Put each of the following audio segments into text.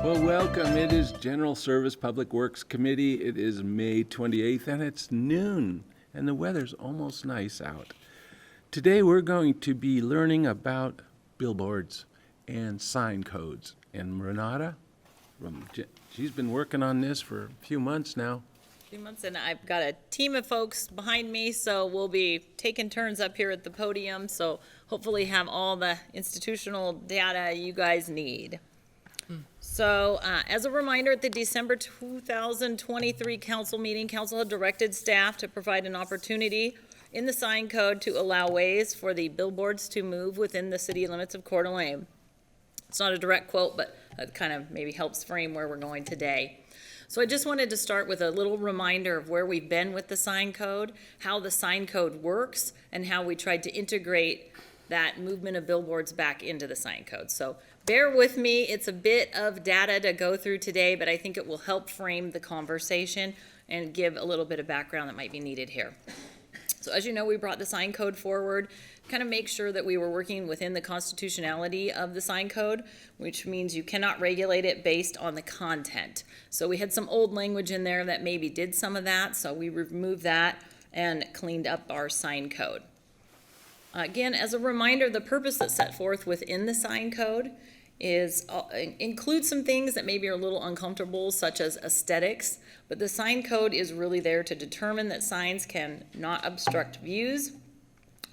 Well, welcome. It is General Service Public Works Committee. It is May 28th, and it's noon, and the weather's almost nice out. Today, we're going to be learning about billboards and sign codes. And Renata, she's been working on this for a few months now. Few months, and I've got a team of folks behind me, so we'll be taking turns up here at the podium, so hopefully have all the institutional data you guys need. So, as a reminder, at the December 2023 council meeting, council had directed staff to provide an opportunity in the sign code to allow ways for the billboards to move within the city limits of Coeur d'Alene. It's not a direct quote, but it kind of maybe helps frame where we're going today. So I just wanted to start with a little reminder of where we've been with the sign code, how the sign code works, and how we tried to integrate that movement of billboards back into the sign code. So bear with me, it's a bit of data to go through today, but I think it will help frame the conversation and give a little bit of background that might be needed here. So as you know, we brought the sign code forward, kind of make sure that we were working within the constitutionality of the sign code, which means you cannot regulate it based on the content. So we had some old language in there that maybe did some of that, so we removed that and cleaned up our sign code. Again, as a reminder, the purpose that's set forth within the sign code is include some things that maybe are a little uncomfortable, such as aesthetics, but the sign code is really there to determine that signs can not obstruct views,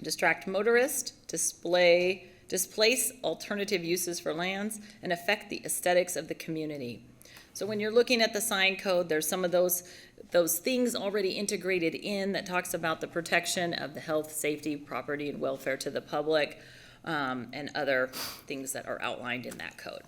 distract motorists, displace alternative uses for lands, and affect the aesthetics of the community. So when you're looking at the sign code, there's some of those things already integrated in that talks about the protection of the health, safety, property, and welfare to the public, and other things that are outlined in that code.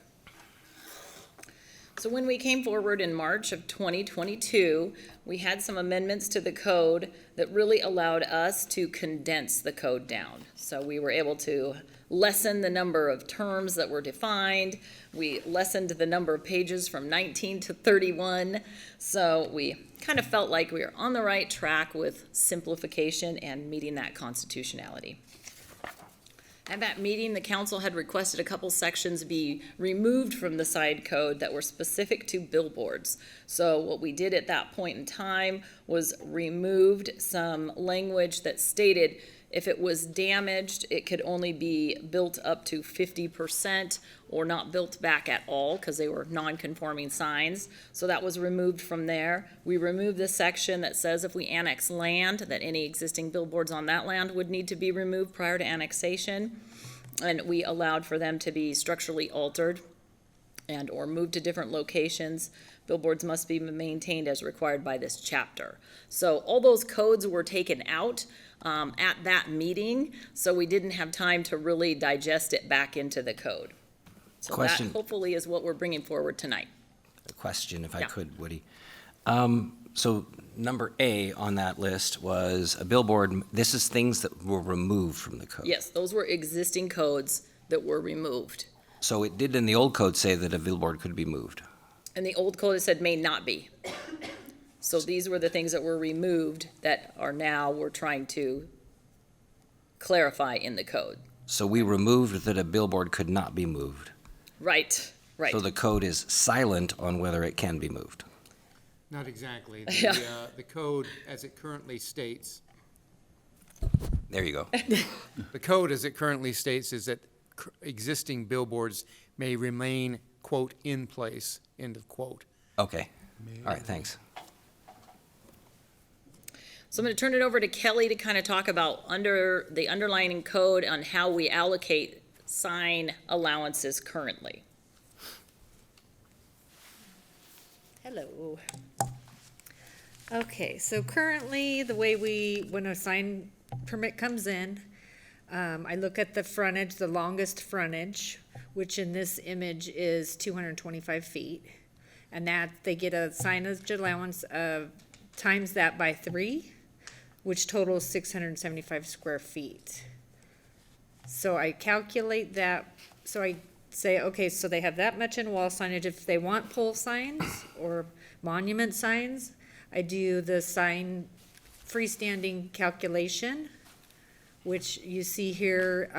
So when we came forward in March of 2022, we had some amendments to the code that really allowed us to condense the code down. So we were able to lessen the number of terms that were defined. We lessened the number of pages from 19 to 31. So we kind of felt like we were on the right track with simplification and meeting that constitutionality. At that meeting, the council had requested a couple sections be removed from the sign code that were specific to billboards. So what we did at that point in time was removed some language that stated if it was damaged, it could only be built up to 50% or not built back at all because they were non-conforming signs. So that was removed from there. We removed the section that says if we annex land, that any existing billboards on that land would need to be removed prior to annexation. And we allowed for them to be structurally altered and or moved to different locations. Billboards must be maintained as required by this chapter. So all those codes were taken out at that meeting, so we didn't have time to really digest it back into the code. So Question. That hopefully is what we're bringing forward tonight. A question, if I Yeah. could, Woody. So number A on that list was a billboard. This is things that were removed from the code. Yes, those were existing codes that were removed. So it did in the old code say that a billboard could be moved. And the old code said may not be. So these were the things that were removed that are now we're trying to clarify in the code. So we removed that a billboard could not be moved. Right, right. So the code is silent on whether it can be moved. Not exactly. Yeah. The code, as it currently states, There you go. the code as it currently states is that existing billboards may remain, quote, in place, end of quote. Okay. All right, thanks. So I'm going to turn it over to Kelly to kind of talk about under the underlying code on how we allocate sign allowances currently. Hello. Okay, so currently, the way when a sign permit comes in, I look at the frontage, the longest frontage, which in this image is 225 feet. And that, they get a signage allowance of, times that by 3, which totals 675 square feet. So I calculate that, so I say, okay, so they have that much in wall signage. If they want pole signs or monument signs, I do the sign freestanding calculation, which you see here,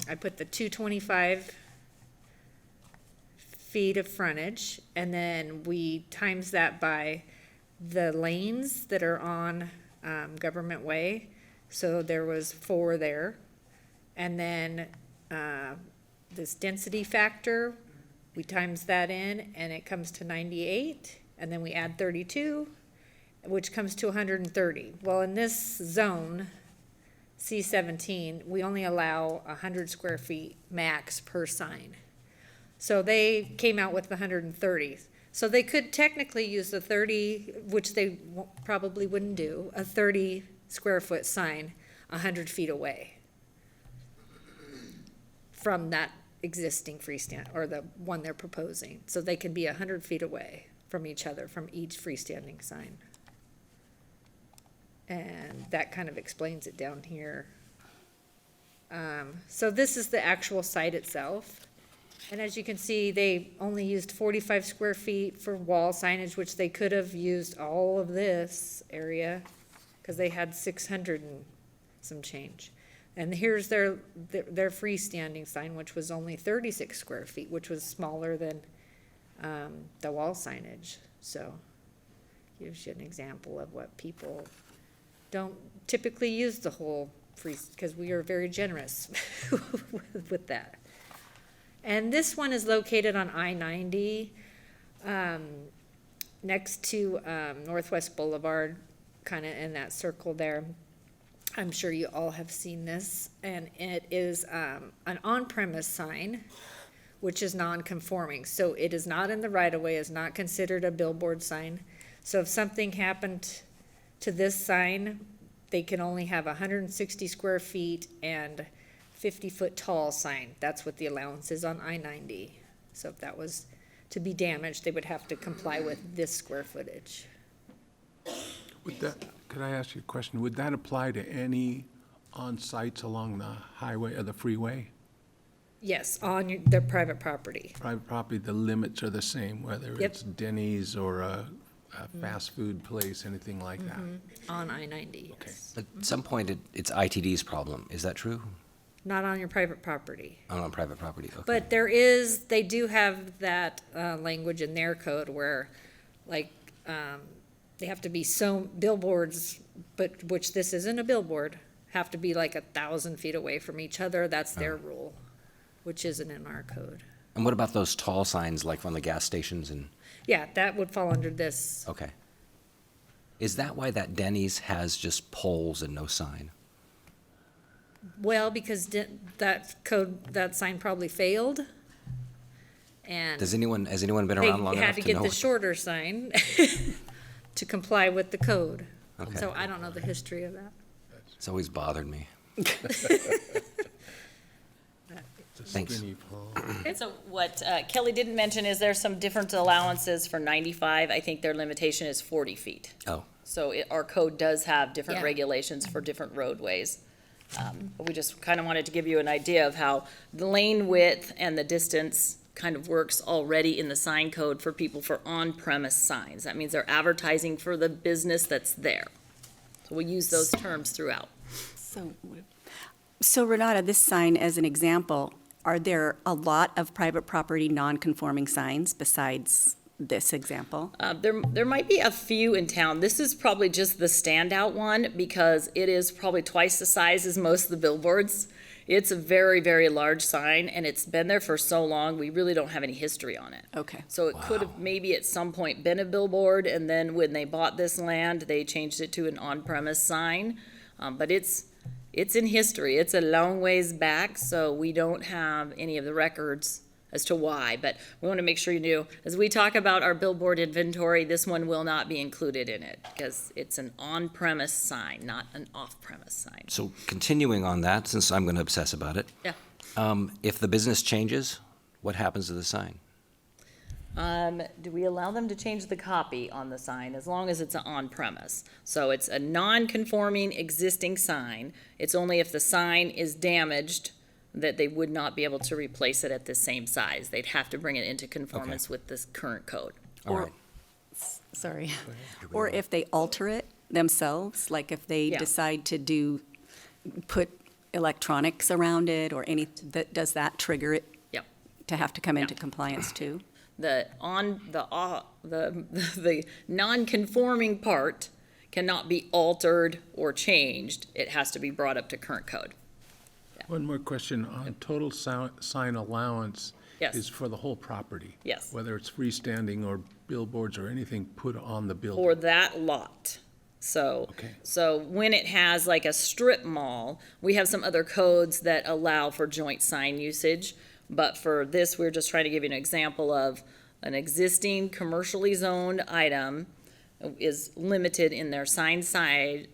I put the 225 feet of frontage, and then we times that by the lanes that are on, Government Way. So there was 4 there. And then, this density factor, we times that in, and it comes to 98, and then we add 32, which comes to 130. Well, in this zone, C17, we only allow 100 square feet max per sign. So they came out with the 130. So they could technically use the 30, which they probably wouldn't do, a 30 square foot sign 100 feet away from that existing freestand, or the one they're proposing. So they can be 100 feet away from each other, from each freestanding sign. And that kind of explains it down here. So this is the actual site itself. And as you can see, they only used 45 square feet for wall signage, which they could have used all of this area, because they had 600 and some change. And here's their freestanding sign, which was only 36 square feet, which was smaller than the wall signage. So gives you an example of what people don't typically use the whole free, because we are very generous with that. And this one is located on I-90, next to Northwest Boulevard, kind of in that circle there. I'm sure you all have seen this, and it is an on-premise sign, which is non-conforming. So it is not in the right-of-way, is not considered a billboard sign. So if something happened to this sign, they can only have 160 square feet and 50-foot tall sign. That's what the allowance is on I-90. So if that was to be damaged, they would have to comply with this square footage. Would that, could I ask you a question? Would that apply to any on-sites along the highway or the freeway? Yes, on their private property. Private property, the limits are the same, whether Yep. it's Denny's or a fast food place, anything like that? On I-90, Okay. yes. At some point, it's ITD's problem. Is that true? Not on your private property. On private property, okay. But they do have that language in their code where, like, they have to be so billboards, but, which this isn't a billboard, have to be like 1,000 feet away from each other. That's their rule, which isn't in our code. And what about those tall signs like on the gas stations and, Yeah, that would fall under this. okay. Is that why that Denny's has just poles and no sign? Well, because that sign probably failed. And Has anyone been they around long had enough to to get know? the shorter sign to comply with the code. Okay. So I don't know the history of that. It's always bothered me. Thanks. Skinny pole. And so what Kelly didn't mention is there's some different allowances for 95. I think their limitation is 40 feet. Oh, So our code does have different Yeah. regulations for different roadways. But we just kind of wanted to give you an idea of how the lane width and the distance kind of works already in the sign code for people for on-premise signs. That means they're advertising for the business that's there. So we use those terms throughout. So Renata, this sign as an example, are there a lot of private property non-conforming signs besides this example? There might be a few in town. This is probably just the standout one because it is probably twice the size as most of the billboards. It's a very, very large sign, and it's been there for so long, we really don't have any history on it. Okay. So it could have maybe at some point been a billboard, and then when they bought this land, they changed it to an on-premise sign. But it's in history. It's a long ways back, so we don't have any of the records as to why. But we want to make sure you knew, as we talk about our billboard inventory, this one will not be included in it because it's an on-premise sign, not an off-premise sign. so continuing on that, since I'm going to obsess about it. Yeah. If the business changes, what happens to the sign? Do we allow them to change the copy on the sign as long as it's on-premise? So it's a non-conforming existing sign. It's only if the sign is damaged that they would not be able to replace it at the same size. They'd have to bring it into conformance with this current code. All Or- right. Sorry. Or if they alter it themselves, like if they Yeah. decide to put electronics around it or does that trigger it Yep. to have to come into compliance too? the the non-conforming part cannot be altered or changed. It has to be brought up to current code. One more question on total sign allowance. Yes. Is for the whole property. Yes. Whether it's freestanding or billboards or anything put on the For building. that lot. So, Okay. so when it has like a strip mall, we have some other codes that allow for joint sign usage. But for this, we're just trying to give you an example of an existing commercially zoned item is limited in their sign size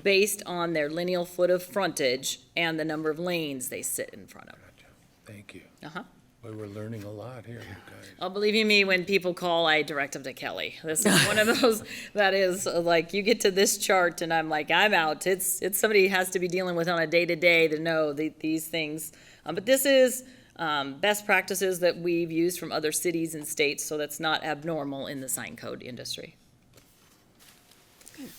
based on their lineal foot of frontage and the number of lanes they sit in front of. Thank you. Uh-huh. Boy, we're learning a lot here, you guys. Oh, believe you me, when people call, I direct them to Kelly. This is one of those that is like, you get to this chart and I'm like, I'm out. It's somebody has to be dealing with on a day-to-day to know these things. But this is best practices that we've used from other cities and states, so that's not abnormal in the sign code industry.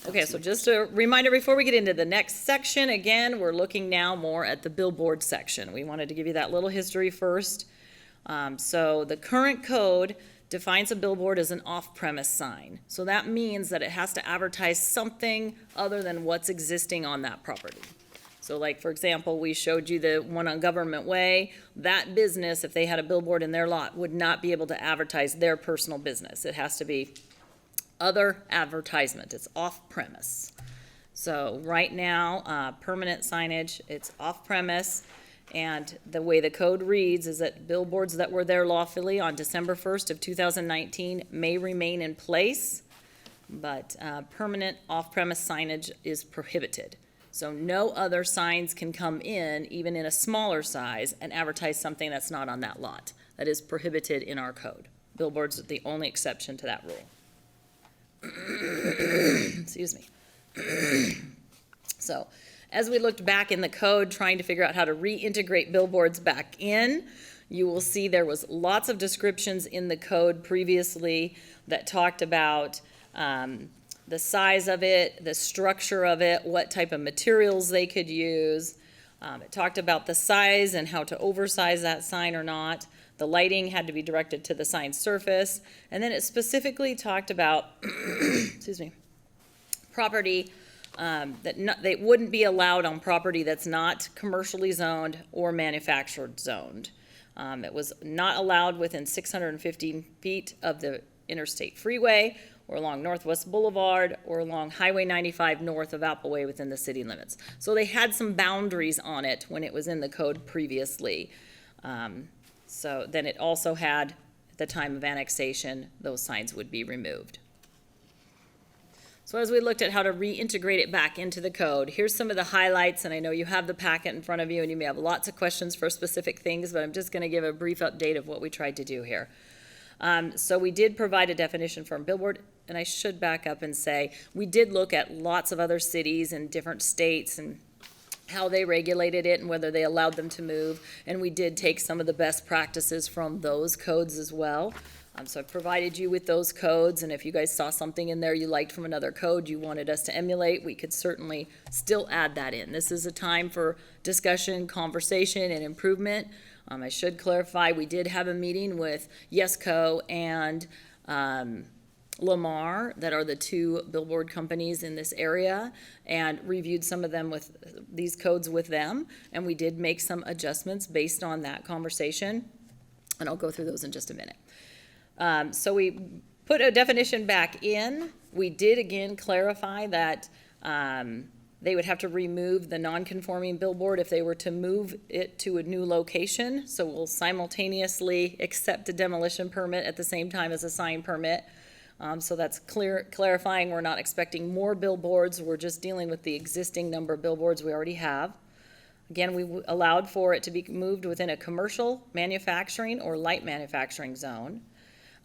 Okay, so just a reminder before we get into the next section, again, we're looking now more at the billboard section. We wanted to give you that little history first. So the current code defines a billboard as an off-premise sign. So that means that it has to advertise something other than what's existing on that property. So like, for example, we showed you the one on Government Way. That business, if they had a billboard in their lot, would not be able to advertise their personal business. It has to be other advertisement. It's off-premise. So right now, permanent signage, it's off-premise. And the way the code reads is that billboards that were there lawfully on December 1st of 2019 may remain in place, but permanent off-premise signage is prohibited. So no other signs can come in, even in a smaller size, and advertise something that's not on that lot. That is prohibited in our code. Billboards are the only exception to that rule. Excuse me. So, as we looked back in the code, trying to figure out how to reintegrate billboards back in, you will see there was lots of descriptions in the code previously that talked about the size of it, the structure of it, what type of materials they could use. It talked about the size and how to oversize that sign or not. The lighting had to be directed to the sign surface. And then it specifically talked about, excuse me, property they wouldn't be allowed on property that's not commercially zoned or manufactured zoned. It was not allowed within 650 feet of the interstate freeway or along Northwest Boulevard or along Highway 95 north of Appleway within the city limits. So they had some boundaries on it when it was in the code previously. So then it also had, at the time of annexation, those signs would be removed. So as we looked at how to reintegrate it back into the code, here's some of the highlights, and I know you have the packet in front of you and you may have lots of questions for specific things, but I'm just gonna give a brief update of what we tried to do here. So we did provide a definition for a billboard, and I should back up and say, we did look at lots of other cities and different states and how they regulated it and whether they allowed them to move, and we did take some of the best practices from those codes as well. So I provided you with those codes, and if you guys saw something in there you liked from another code you wanted us to emulate, we could certainly still add that in. This is a time for discussion, conversation, and improvement. I should clarify, we did have a meeting with YesCo and Lamar, that are the two billboard companies in this area, and reviewed some of them with these codes with them, and we did make some adjustments based on that conversation, and I'll go through those in just a minute. So we put a definition back in. We did again clarify that they would have to remove the non-conforming billboard if they were to move it to a new location. So we'll simultaneously accept a demolition permit at the same time as a sign permit. So that's clarifying we're not expecting more billboards. We're just dealing with the existing number of billboards we already have. Again, we allowed for it to be moved within a commercial, manufacturing, or light manufacturing zone.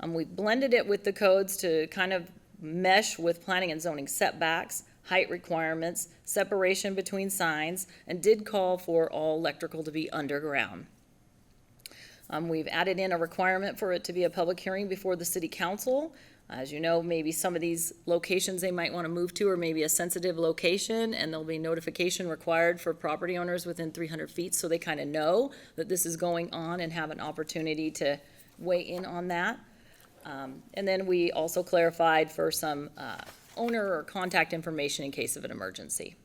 We blended it with the codes to kind of mesh with planning and zoning setbacks, height requirements, separation between signs, and did call for all electrical to be underground. We've added in a requirement for it to be a public hearing before the city council. As you know, maybe some of these locations they might want to move to are maybe a sensitive location, and there'll be notification required for property owners within 300 feet, so they kind of know that this is going on and have an opportunity to weigh in on that. And then we also clarified for some owner or contact information in case of an emergency.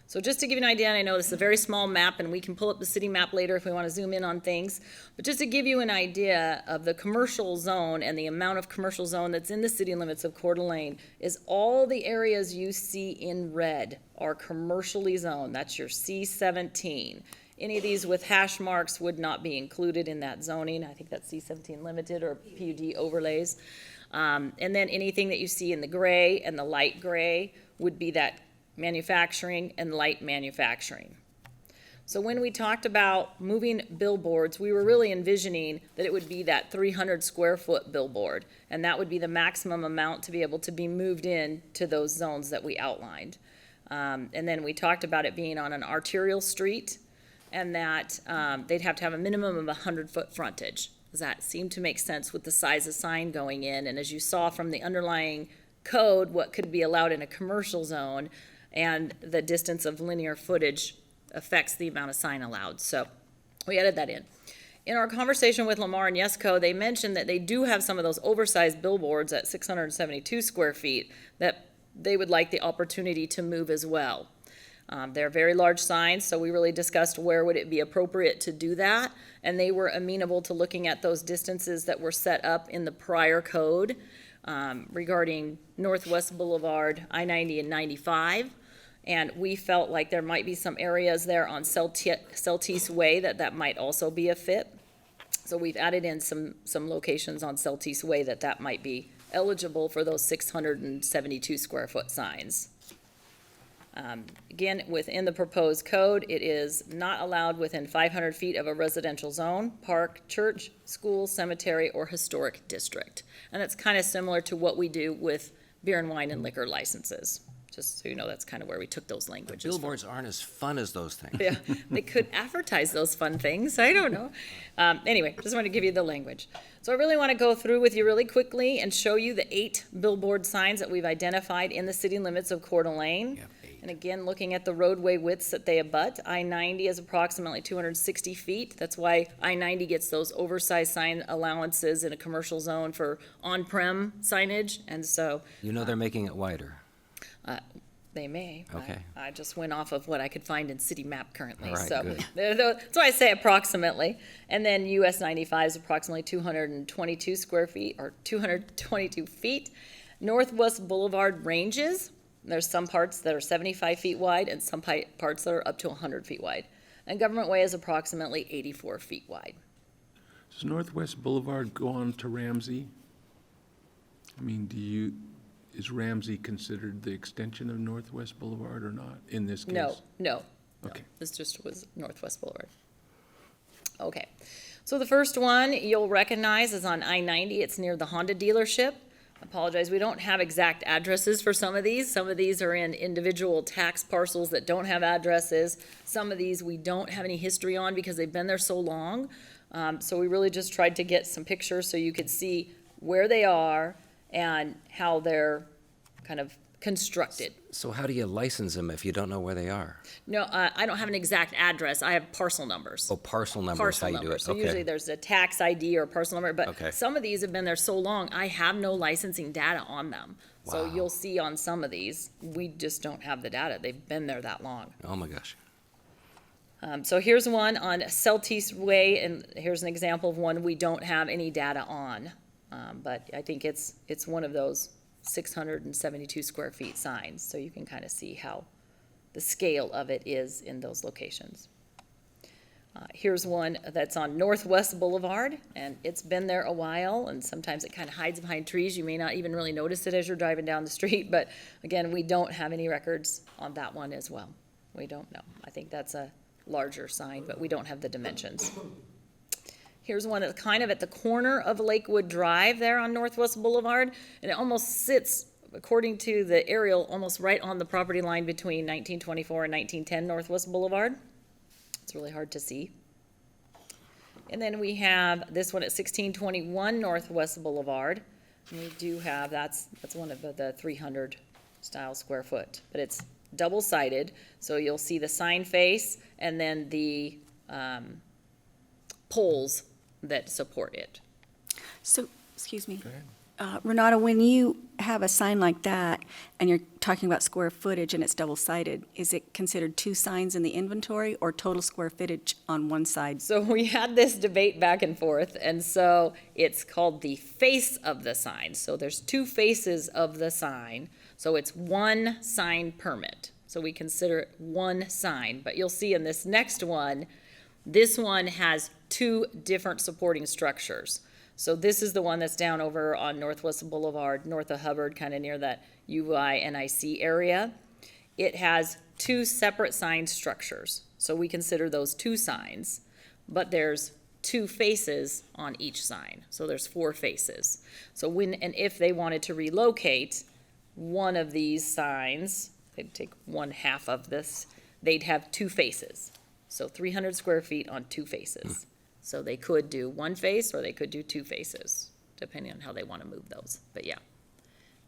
So just to give you an idea, and I know this is a very small map, and we can pull up the city map later if we want to zoom in on things, but just to give you an idea of the commercial zone and the amount of commercial zone that's in the city limits of Coeur d'Alene, is all the areas you see in red are commercially zoned. That's your C17. Any of these with hash marks would not be included in that zoning. I think that's C17 limited or PUD overlays. And then anything that you see in the gray and the light gray would be that manufacturing and light manufacturing. So when we talked about moving billboards, we were really envisioning that it would be that 300 square foot billboard, and that would be the maximum amount to be able to be moved in to those zones that we outlined. And then we talked about it being on an arterial street, and that they'd have to have a minimum of 100-foot frontage. That seemed to make sense with the size of sign going in, and as you saw from the underlying code, what could be allowed in a commercial zone, and the distance of linear footage affects the amount of sign allowed. So we added that in. In our conversation with Lamar and Yesco, they mentioned that they do have some of those oversized billboards at 672 square feet that they would like the opportunity to move as well. They're very large signs, so we really discussed where would it be appropriate to do that, and they were amenable to looking at those distances that were set up in the prior code regarding Northwest Boulevard, I-90 and 95. And we felt like there might be some areas there on Celtice Way that might also be a fit. So we've added in some locations on Celtice Way that might be eligible for those 672 square foot signs. Again, within the proposed code, it is not allowed within 500 feet of a residential zone, park, church, school, cemetery, or historic district. And that's kind of similar to what we do with beer and wine and liquor licenses. Just so you know, that's kind of where we took those languages from. Billboards aren't as fun as those things. Yeah, they could advertise those fun things, I don't know. Anyway, just wanted to give you the language. So I really want to go through with you really quickly and show you the 8 billboard signs that we've identified in the city limits of Coeur d'Alene. Yep, 8. And again, looking at the roadway widths that they abut, I-90 is approximately 260 feet. That's why I-90 gets those oversized sign allowances in a commercial zone for on-prem signage, and so You know they're making it wider. they may. Okay. I just went off of what I could find in city map currently. All right, So good. that's why I say approximately. And then US 95 is approximately 222 square feet, or 222 feet. Northwest Boulevard ranges. There's some parts that are 75 feet wide and some parts that are up to 100 feet wide. And Government Way is approximately 84 feet wide. Does Northwest Boulevard go on to Ramsey? I mean, is Ramsey considered the extension of Northwest Boulevard or not in this case? No. Okay. This just was Northwest Boulevard. Okay, so the first one you'll recognize is on I-90. It's near the Honda dealership. Apologize, we don't have exact addresses for some of these. Some of these are in individual tax parcels that don't have addresses. Some of these we don't have any history on because they've been there so long. So we really just tried to get some pictures so you could see where they are and how they're kind of constructed. So how do you license them if you don't know where they are? No, I don't have an exact address. I have parcel numbers. Oh, parcel numbers, how Parcel you do numbers. it. So usually Okay. there's a tax ID or parcel number, but Okay. some of these have been there so long, I have no licensing data on them. So Wow. you'll see on some of these, we just don't have the data. They've been there that long. Oh, my gosh. So here's one on Celtice Way, and here's an example of one we don't have any data on. But I think it's one of those 672 square feet signs, so you can kind of see how the scale of it is in those locations. Here's one that's on Northwest Boulevard, and it's been there a while, and sometimes it kind of hides behind trees. You may not even really notice it as you're driving down the street, but again, we don't have any records on that one as well. We don't know. I think that's a larger sign, but we don't have the dimensions. Here's one that's kind of at the corner of Lakewood Drive there on Northwest Boulevard, and it almost sits, according to the aerial, almost right on the property line between 1924 and 1910 Northwest Boulevard. It's really hard to see. And then we have this one at 1621 Northwest Boulevard. We do have, that's one of the 300 style square foot, but it's double-sided, so you'll see the sign face and then the poles that support it. So, excuse me. Go ahead. Renata, when you have a sign like that and you're talking about square footage and it's double-sided, is it considered two signs in the inventory or total square footage on one side? So we had this debate back and forth, and so it's called the face of the sign. So there's two faces of the sign, so it's one sign permit. So we consider it one sign, but you'll see in this next one, this one has two different supporting structures. So this is the one that's down over on Northwest Boulevard, north of Hubbard, kind of near that UINIC area. It has two separate sign structures, so we consider those two signs, but there's two faces on each sign, so there's four faces. So when and if they wanted to relocate one of these signs, they'd take one half of this, they'd have two faces. So 300 square feet on two faces. So they could do one face or they could do two faces, depending on how they want to move those. But yeah,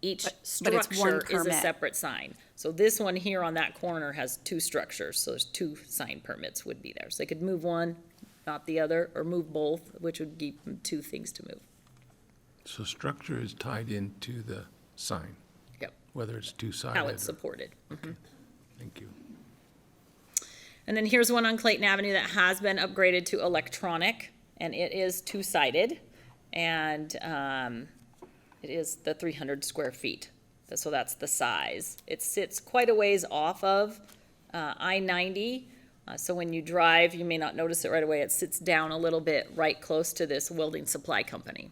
each but it's one structure is a permit. separate sign. So this one here on that corner has two structures, so there's two sign permits would be there. So they could move one, not the other, or move both, which would give them two things to move. So structure is tied into the sign, Yep, whether it's two-sided. how it's or- supported. Thank you. And then here's one on Clayton Avenue that has been upgraded to electronic, and it is two-sided, and it is the 300 square feet. So that's the size. It sits quite a ways off of I-90, so when you drive, you may not notice it right away. It sits down a little bit right close to this welding supply company.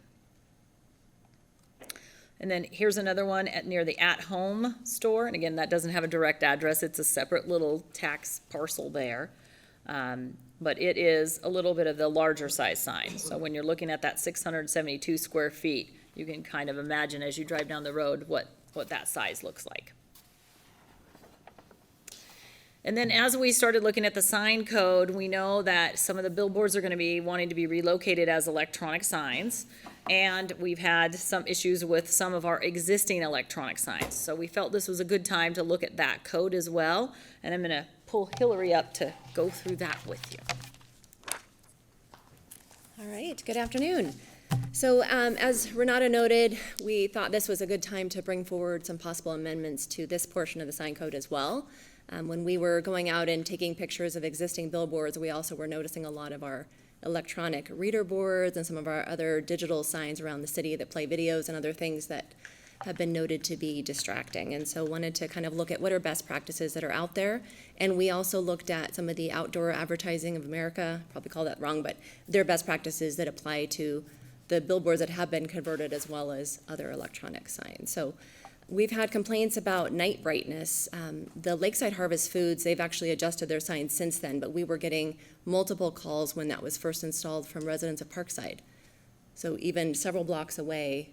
And then here's another one near the At Home store, and again, that doesn't have a direct address, it's a separate little tax parcel there. But it is a little bit of the larger size sign, so when you're looking at that 672 square feet, you can kind of imagine as you drive down the road what that size looks like. And then as we started looking at the sign code, we know that some of the billboards are gonna be wanting to be relocated as electronic signs. And we've had some issues with some of our existing electronic signs. So we felt this was a good time to look at that code as well. And I'm gonna pull Hillary up to go through that with you. All right, good afternoon. So as Renata noted, we thought this was a good time to bring forward some possible amendments to this portion of the sign code as well. When we were going out and taking pictures of existing billboards, we also were noticing a lot of our electronic reader boards and some of our other digital signs around the city that play videos and other things that have been noted to be distracting. And so wanted to kind of look at what are best practices that are out there. And we also looked at some of the Outdoor Advertising of America, probably call that wrong, but they're best practices that apply to the billboards that have been converted as well as other electronic signs. So we've had complaints about night brightness. The Lakeside Harvest Foods, they've actually adjusted their signs since then, but we were getting multiple calls when that was first installed from residents of Parkside. So even several blocks away,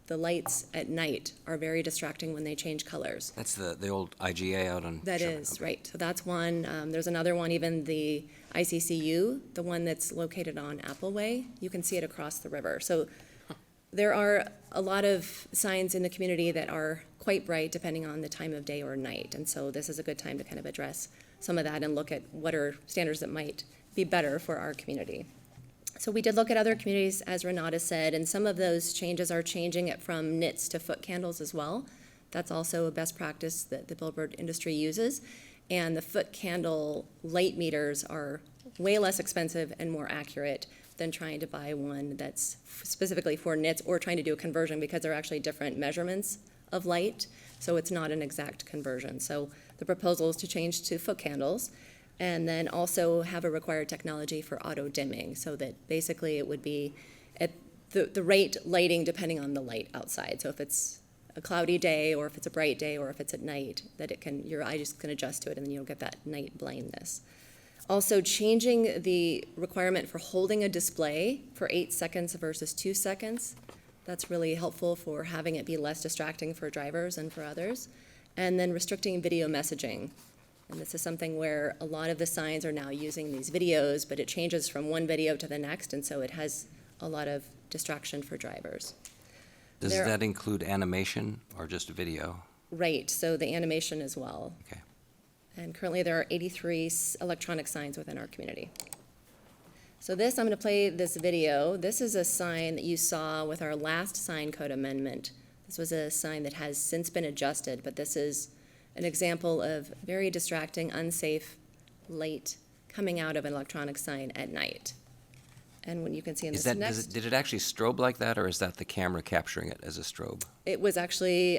the lights at night are very distracting when they change colors. That's the old IGA out on. That Sherman. is, Okay. right. So that's one. There's another one, even the ICCU, the one that's located on Appleway. You can see it across the river. So there are a lot of signs in the community that are quite bright depending on the time of day or night. And so this is a good time to kind of address some of that and look at what are standards that might be better for our community. So we did look at other communities, as Renata said, and some of those changes are changing it from nits to foot candles as well. That's also a best practice that the billboard industry uses. And the foot candle light meters are way less expensive and more accurate than trying to buy one that's specifically for nits or trying to do a conversion because they're actually different measurements of light. So it's not an exact conversion. So the proposal is to change to foot candles and then also have a required technology for auto dimming so that basically it would be at the right lighting depending on the light outside. So if it's a cloudy day or if it's a bright day or if it's at night, that it can, your eye just can adjust to it and then you don't get that night blindness. Also changing the requirement for holding a display for 8 seconds versus 2 seconds. That's really helpful for having it be less distracting for drivers and for others. And then restricting video messaging. And this is something where a lot of the signs are now using these videos, but it changes from one video to the next, and so it has a lot of distraction for drivers. Does There- that include animation or just video? Right, so the animation as well. Okay. And currently, there are 83 electronic signs within our community. So this, I'm going to play this video. This is a sign that you saw with our last sign code amendment. This was a sign that has since been adjusted, but this is an example of very distracting, unsafe light coming out of an electronic sign at night. And when you can see in Is this that, next, did it actually strobe like that, or is that the camera capturing it as a strobe? it was actually,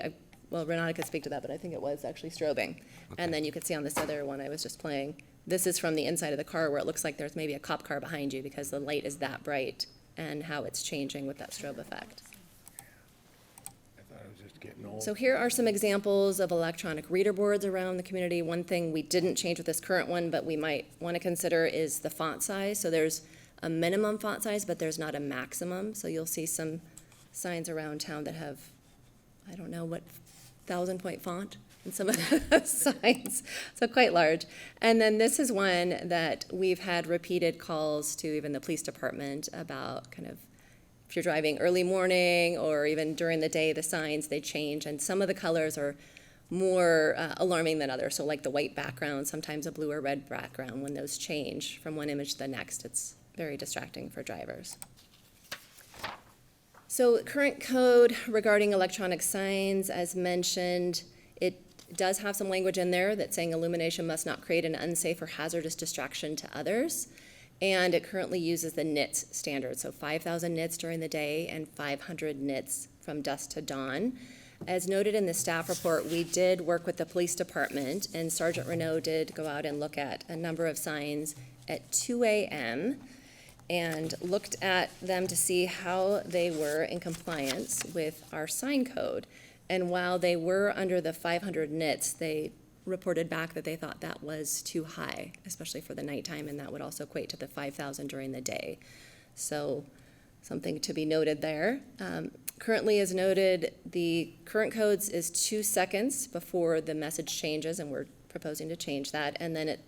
well, Renata could speak to that, but I think it was actually strobing. Okay. And then you could see on this other one I was just playing, this is from the inside of the car where it looks like there's maybe a cop car behind you because the light is that bright and how it's changing with that strobe effect. I thought I was just getting old. So here are some examples of electronic reader boards around the community. One thing we didn't change with this current one, but we might want to consider is the font size. So there's a minimum font size, but there's not a maximum. So you'll see some signs around town that have, I don't know, what 1,000-point font in some of the signs, so quite large. And then this is one that we've had repeated calls to even the police department about kind of if you're driving early morning or even during the day, the signs, they change. And some of the colors are more alarming than others. So like the white background, sometimes a blue or red background, when those change from one image to the next, it's very distracting for drivers. So current code regarding electronic signs, as mentioned, it does have some language in there that's saying illumination must not create an unsafe or hazardous distraction to others. And it currently uses the NITS standard, so 5,000 nits during the day and 500 nits from dusk to dawn. As noted in the staff report, we did work with the police department, and Sergeant Renaud did go out and look at a number of signs at 2 a.m. and looked at them to see how they were in compliance with our sign code. And while they were under the 500 nits, they reported back that they thought that was too high, especially for the nighttime, and that would also equate to the 5,000 during the day. So something to be noted there. Currently, as noted, the current codes is 2 seconds before the message changes, and we're proposing to change that. And then it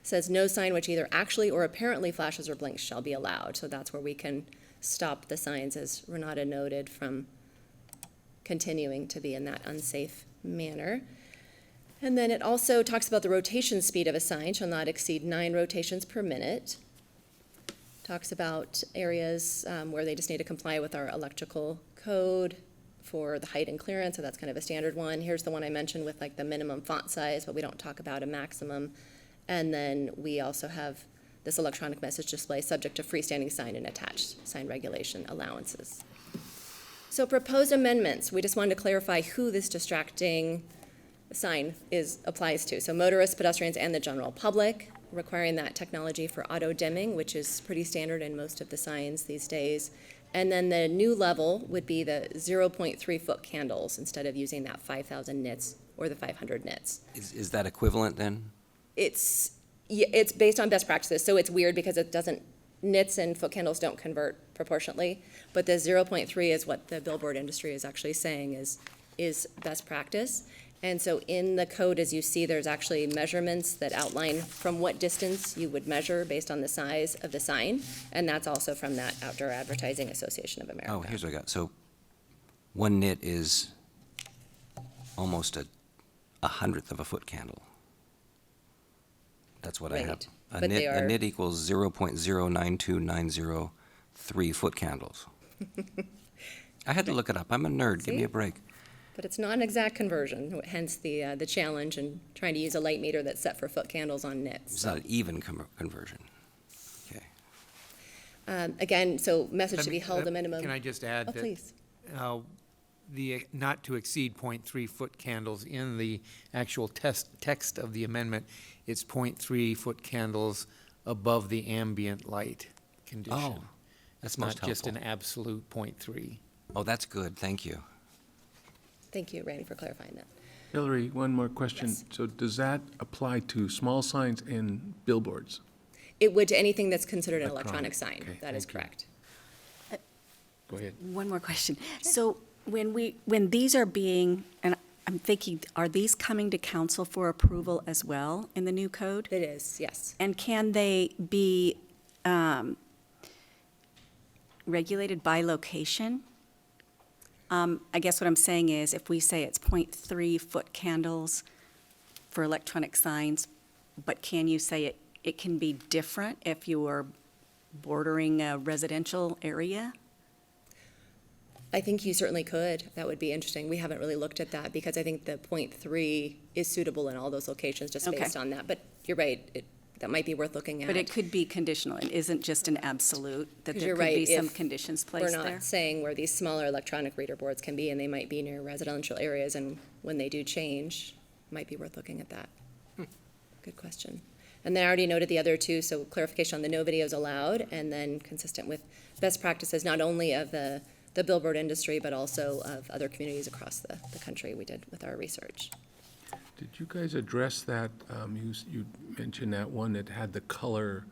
says no sign which either actually or apparently flashes or blinks shall be allowed. So that's where we can stop the signs, as Renata noted, from continuing to be in that unsafe manner. And then it also talks about the rotation speed of a sign shall not exceed 9 rotations per minute. Talks about areas where they just need to comply with our electrical code for the height and clearance, so that's kind of a standard one. Here's the one I mentioned with like the minimum font size, but we don't talk about a maximum. And then we also have this electronic message display subject to freestanding sign and attached sign regulation allowances. So proposed amendments, we just wanted to clarify who this distracting sign applies to. So motorists, pedestrians, and the general public, requiring that technology for auto dimming, which is pretty standard in most of the signs these days. And then the new level would be the 0.3 foot candles instead of using that 5,000 nits or the 500 nits. Is that equivalent then? It's based on best practices, so it's weird because it doesn't, nits and foot candles don't convert proportionately, but the 0.3 is what the billboard industry is actually saying is best practice. And so in the code, as you see, there's actually measurements that outline from what distance you would measure based on the size of the sign, and that's also from that Outdoor Advertising Association of America. Oh, here's what I got. So 1 nit is almost a 100th of a foot candle. That's what I have. Right. But they A are- nit equals 0.092903 foot candles. I had to look it up. I'm a nerd. Give me See? a break. But it's not an exact conversion, hence the challenge in trying to use a light meter that's set for foot candles on nits. It's not an even conversion. Okay. Again, so message Let to me- be held a minimum. Can I just add Oh, that please. the not to exceed 0.3 foot candles in the actual text of the amendment, it's 0.3 foot candles above the ambient light condition. Oh, that's It's most not just an helpful. absolute 0.3. Oh, that's good. Thank you. Thank you, Randy, for clarifying that. Hillary, one more question. Yes. So does that apply to small signs and billboards? It would to anything that's considered an Electronic, electronic sign. okay, That is thank you. correct. Go ahead. One more question. So when these are being, and I'm thinking, are these coming to council for approval as well in the new code? It is, yes. And can they be regulated by location? I guess what I'm saying is, if we say it's 0.3 foot candles for electronic signs, but can you say it can be different if you are bordering a residential area? I think you certainly could. That would be interesting. We haven't really looked at that because I think the 0.3 is suitable in all those locations just Okay. based on that. But you're right, that might be worth looking at. But it could be conditional, it isn't just an absolute, that 'Cause there you're could be right, some if conditions We're placed there. not saying where these smaller electronic reader boards can be, and they might be near residential areas, and when they do change, might be worth looking at that. Good question. And they already noted the other two, so clarification on the no videos allowed, and then consistent with best practices, not only of the billboard industry, but also of other communities across the country we did with our research. Did you guys address that? You mentioned that one that had the color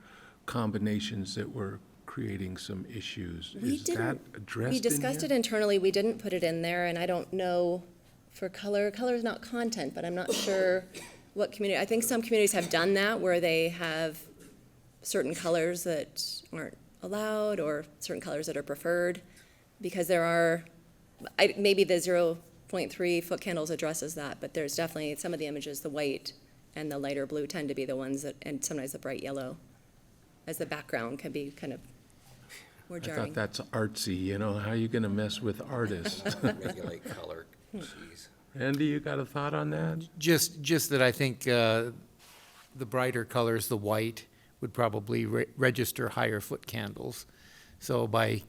combinations that were creating some issues. We Is that didn't- addressed We in discussed here? it internally, we didn't put it in there, and I don't know for color, color is not content, but I'm not sure what community, I think some communities have done that, where they have certain colors that aren't allowed, or certain colors that are preferred, because there are, maybe the 0.3 foot candles addresses that, but there's definitely, some of the images, the white and the lighter blue tend to be the ones that, and sometimes the bright yellow as the background can be kind of more I jarring. thought that's artsy, you know, how are you gonna mess with artists? Regulate color, jeez. Andy, you got a thought on that? Just that I think the brighter colors, the white, would probably register higher foot candles. So by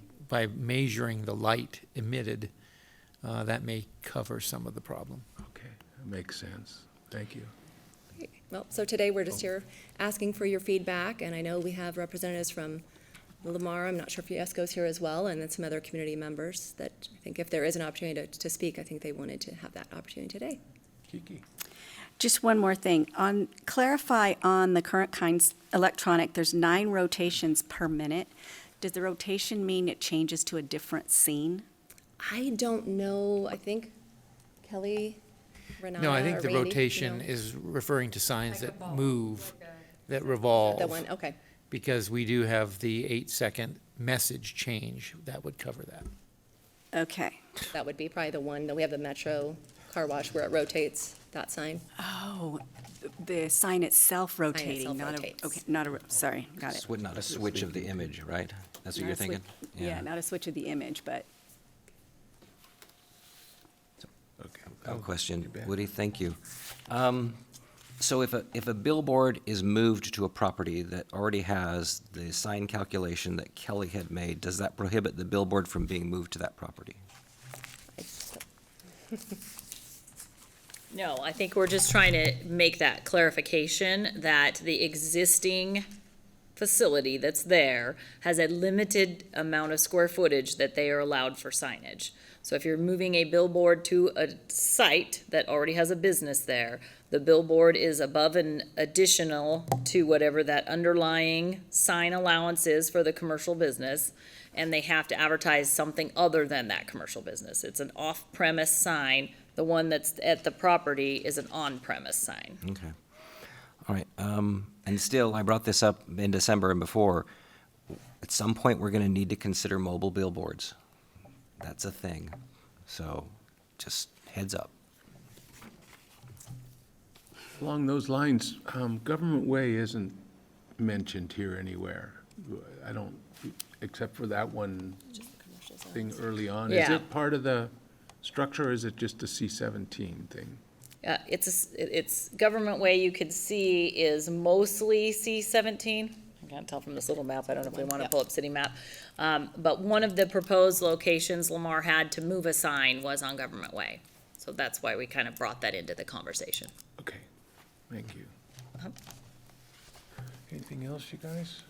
measuring the light emitted, that may cover some of the problem. Okay, that makes sense. Thank you. Great. Well, so today we're just here asking for your feedback, and I know we have representatives from Lamar, I'm not sure if Yesco's here as well, and then some other community members that I think if there is an opportunity to speak, I think they wanted to have that opportunity today. Kiki? Just one more thing, clarify on the current kinds, electronic, there's 9 rotations per minute. Does the rotation mean it changes to a different scene? I don't know, I think Kelly, Renata, No, I think or the Randy, rotation no? is referring to signs that move, that revolve. The one, okay. Because we do have the 8-second message change, that would cover that. Okay. That would be probably the one, that we have the Metro car wash where it rotates, that sign. Oh, the sign itself rotating, itself not rotates. a, okay, not a, sorry, got it. Not a switch of the image, right? That's what Not you're a switch- thinking? Yeah, not a switch of the image, but Okay. A question. you bet. Woody, thank you. So if a billboard is moved to a property that already has the sign calculation that Kelly had made, does that prohibit the billboard from being moved to that property? No, I think we're just trying to make that clarification that the existing facility that's there has a limited amount of square footage that they are allowed for signage. So if you're moving a billboard to a site that already has a business there, the billboard is above and additional to whatever that underlying sign allowance is for the commercial business, and they have to advertise something other than that commercial business. It's an off-premise sign. The one that's at the property is an on-premise sign. Okay. All right. And still, I brought this up in December and before. At some point, we're going to need to consider mobile billboards. That's a thing. So just heads up. Along those lines, Government Way isn't mentioned here anywhere. I don't, except for that one thing early on. Is Yeah. it part of the structure, or is it just a C-17 thing? It's Government Way, you could see, is mostly C-17. I can't tell from this little map, I don't know if we want to pull up city map. But one of the proposed locations Lamar had to move a sign was on Government Way. So that's why we kind of brought that into the conversation. Okay, thank you. Uh-huh. Anything else, you guys?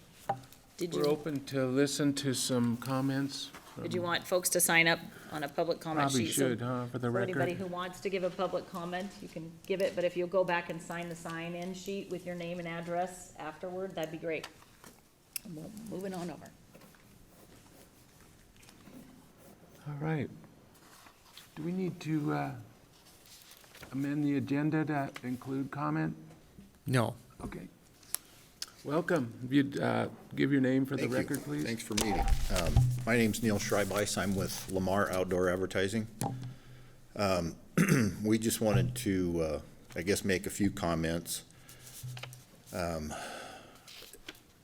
Did We're you, open to listen to some comments. did you want folks to sign up on a public comment Probably sheet? So should, huh, for the for anybody record? who wants to give a public comment, you can give it, but if you'll go back and sign the sign-in sheet with your name and address afterward, that'd be great. Moving on over. All right. Do we need to amend the agenda to include comment? No. Okay. Welcome. If you'd give your name for the Thank you. record, please. Thanks for meeting. My name's Neil Schreibeis. I'm with Lamar Outdoor Advertising. We just wanted to, I guess, make a few comments.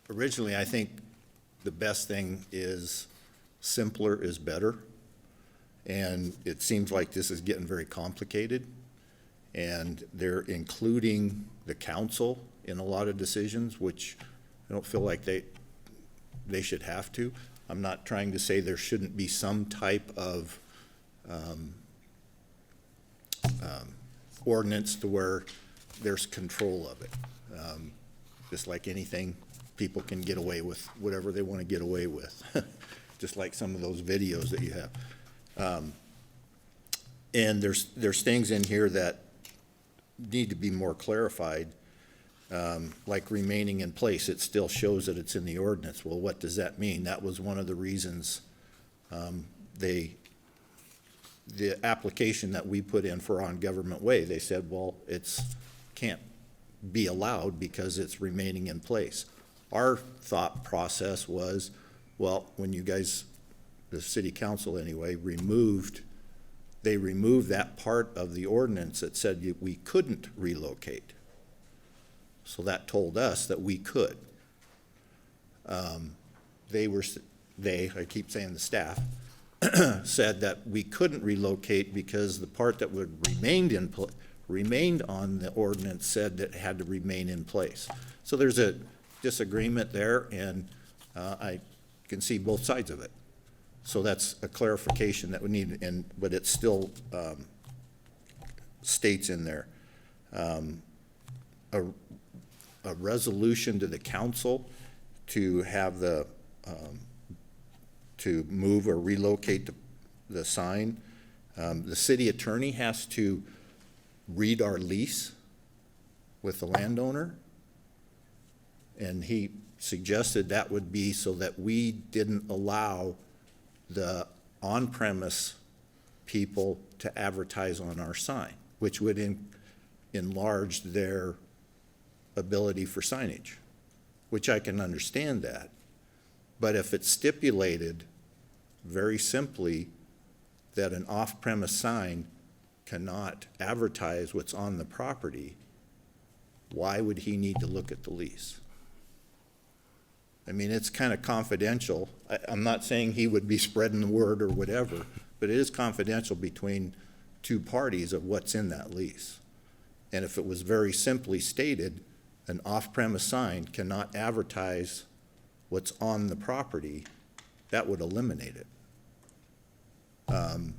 Originally, I think the best thing is simpler is better. And it seems like this is getting very complicated. And they're including the council in a lot of decisions, which I don't feel like they should have to. I'm not trying to say there shouldn't be some type of ordinance to where there's control of it. Just like anything, people can get away with whatever they want to get away with, just like some of those videos that you have. And there's things in here that need to be more clarified, like remaining in place. It still shows that it's in the ordinance. Well, what does that mean? That was one of the reasons the application that we put in for On Government Way, they said, well, can't be allowed because it's remaining in place. Our thought process was, well, when you guys, the city council anyway, they removed that part of the ordinance that said we couldn't relocate. So that told us that we could. I keep saying the staff, said that we couldn't relocate because the part that would remained on the ordinance said that it had to remain in place. So there's a disagreement there, and I can see both sides of it. So that's a clarification that we need, but it still states in there. A resolution to the council to have to move or relocate the sign. The city attorney has to read our lease with the landowner. And he suggested that would be so that we didn't allow the on-premise people to advertise on our sign, which would enlarge their ability for signage, which I can understand that. But if it's stipulated very simply that an off-premise sign cannot advertise what's on the property, why would he need to look at the lease? I mean, it's kind of confidential. I'm not saying he would be spreading the word or whatever, but it is confidential between two parties of what's in that lease. And if it was very simply stated, an off-premise sign cannot advertise what's on the property, that would eliminate it. And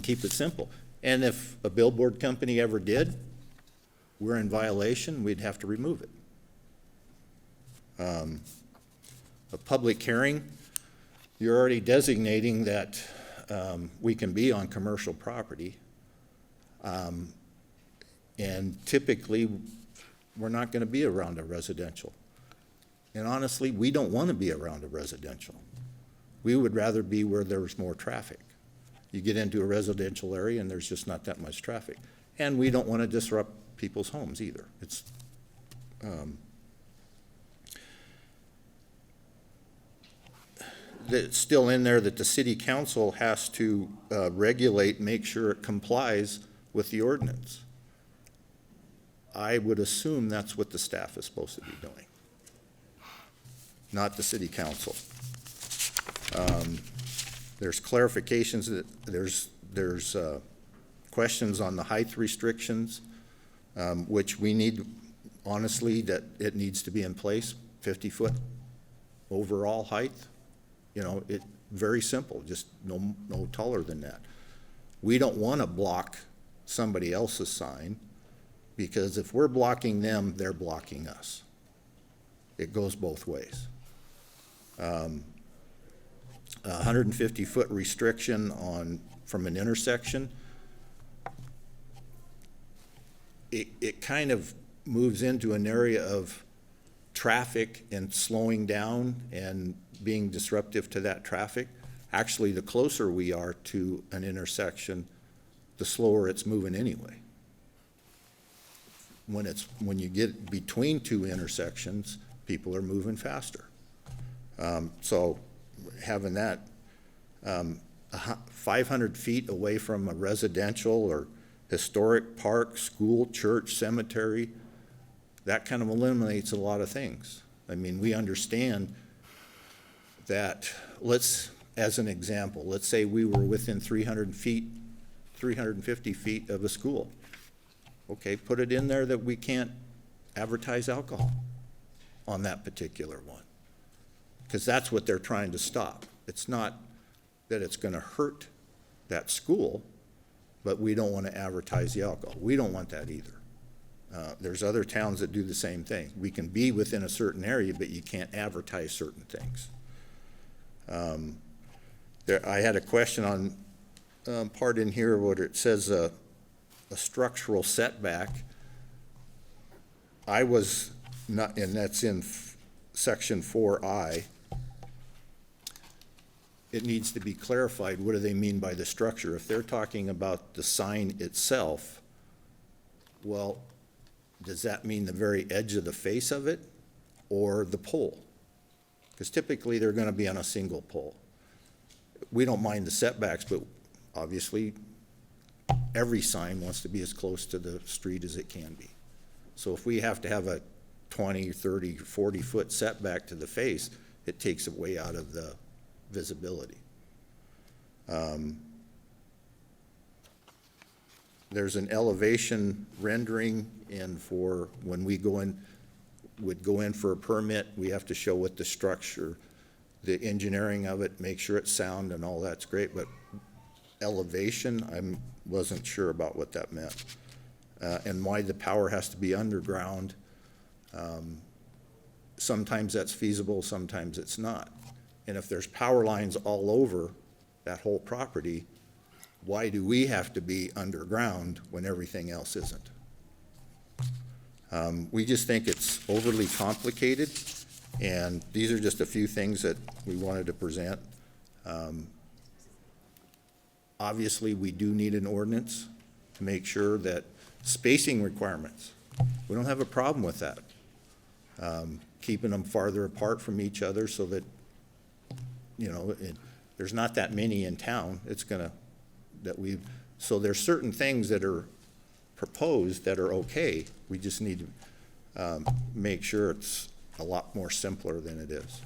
keep it simple. And if a billboard company ever did, we're in violation, we'd have to remove it. A public hearing, you're already designating that we can be on commercial property. And typically, we're not going to be around a residential. And honestly, we don't want to be around a residential. We would rather be where there's more traffic. You get into a residential area and there's just not that much traffic. And we don't want to disrupt people's homes either. It's still in there that the city council has to regulate, make sure it complies with the ordinance. I would assume that's what the staff is supposed to be doing, not the city council. There's clarifications, that there's questions on the height restrictions, which we need, honestly, that it needs to be in place, 50-foot overall height. You know, very simple, just no taller than that. We don't want to block somebody else's sign, because if we're blocking them, they're blocking us. It goes both ways. 150-foot restriction from an intersection. It kind of moves into an area of traffic and slowing down and being disruptive to that traffic. Actually, the closer we are to an intersection, the slower it's moving anyway. when you get between two intersections, people are moving faster. So having that, 500 feet away from a residential or historic park, school, church, cemetery, that kind of eliminates a lot of things. I mean, we understand that, as an example, let's say we were within 350 feet of a school. Okay, put it in there that we can't advertise alcohol on that particular one. Because that's what they're trying to stop. It's not that it's gonna hurt that school, but we don't wanna advertise the alcohol. We don't want that either. There's other towns that do the same thing. We can be within a certain area, but you can't advertise certain things. I had a question on, part in here where it says, a structural setback. I was not, and that's in section 4I. It needs to be clarified, what do they mean by the structure? If they're talking about the sign itself, well, does that mean the very edge of the face of it or the pole? Because typically they're gonna be on a single pole. We don't mind the setbacks, but obviously every sign wants to be as close to the street as it can be. So if we have to have a 20, 30, 40-foot setback to the face, it takes it way out of the visibility. There's an elevation rendering in for when we would go in for a permit, we have to show what the structure, the engineering of it, make sure it's sound and all that's great, but elevation, I wasn't sure about what that meant. And why the power has to be underground. Sometimes that's feasible, sometimes it's not. And if there's power lines all over that whole property, why do we have to be underground when everything else isn't? We just think it's overly complicated, and these are just a few things that we wanted to present. Obviously, we do need an ordinance to make sure that spacing requirements, we don't have a problem with that. Keeping them farther apart from each other so that, there's not that many in town, so there's certain things that are proposed that are okay. We just need to make sure it's a lot more simpler than it is.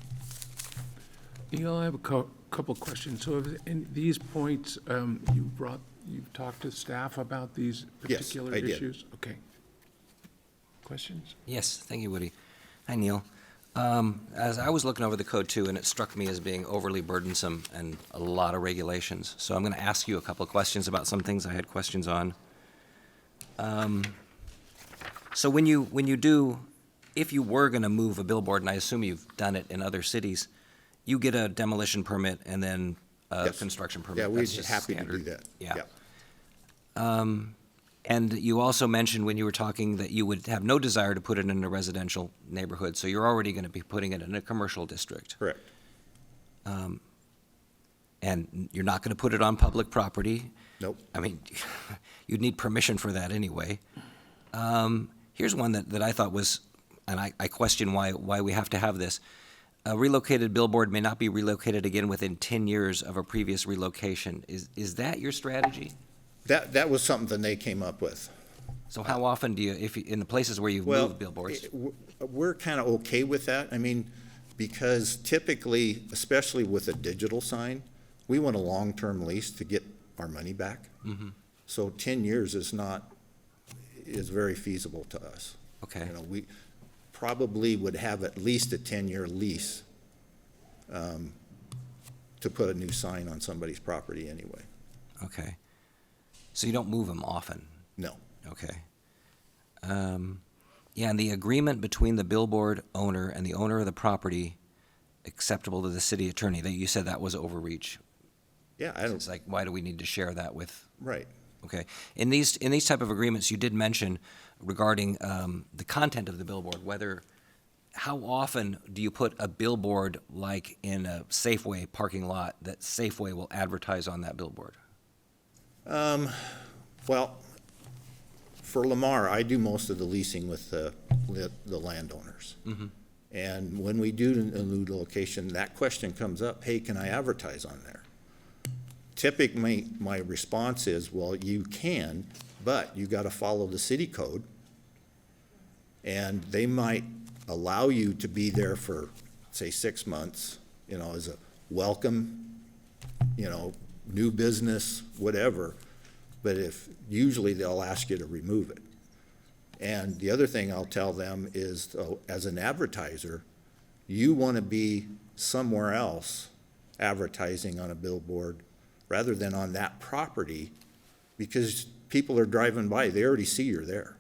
Neil, I have a couple questions. So in these points, you've talked to staff about these Yes, particular I did. issues? Okay. Questions? Yes, thank you, Woody. Hi, Neil. As I was looking over the code too, and it struck me as being overly burdensome and a lot of regulations. So I'm going to ask you a couple of questions about some things I had questions on. So when you do, if you were going to move a billboard, and I assume you've done it in other cities, you get a demolition permit and then a Yes. construction permit. Yeah, we're That's just happy to do standard. that. Yeah. And you also mentioned when you were talking that you would have no desire to put it in a residential neighborhood, so you're already going to be putting it in a commercial district. Correct. And you're not going to put it on public property. Nope. I mean, you'd need permission for that anyway. Here's one that I thought was, and I question why we have to have this. A relocated billboard may not be relocated again within 10 years of a previous relocation. Is that your strategy? That was something they came up with. So how often do you, in the places where you've Well, moved billboards? we're kind of okay with that. I mean, because typically, especially with a digital sign, we want a long-term lease to get our money back. Mm-hmm. So 10 years is very feasible to us. Okay. We probably would have at least a 10-year lease to put a new sign on somebody's property anyway. Okay. So you don't move them often? No. Okay. Yeah, and the agreement between the billboard owner and the owner of the property acceptable to the city attorney, that you said that was overreach. Yeah, I It's don't, like, why do we need to share that with? right. Okay. In these type of agreements, you did mention regarding the content of the billboard, how often do you put a billboard like in a Safeway parking lot that Safeway will advertise on that billboard? Well, for Lamar, I do most of the leasing with the landowners. And when we do a new location, that question comes up, hey, can I advertise on there? Typically, my response is, well, you can, but you gotta follow the city code. And they might allow you to be there for, say, 6 months, you know, as a welcome, you know, new business, whatever. But usually they'll ask you to remove it. And the other thing I'll tell them is, as an advertiser, you want to be somewhere else advertising on a billboard rather than on that property, because people are driving by, they already see you're there.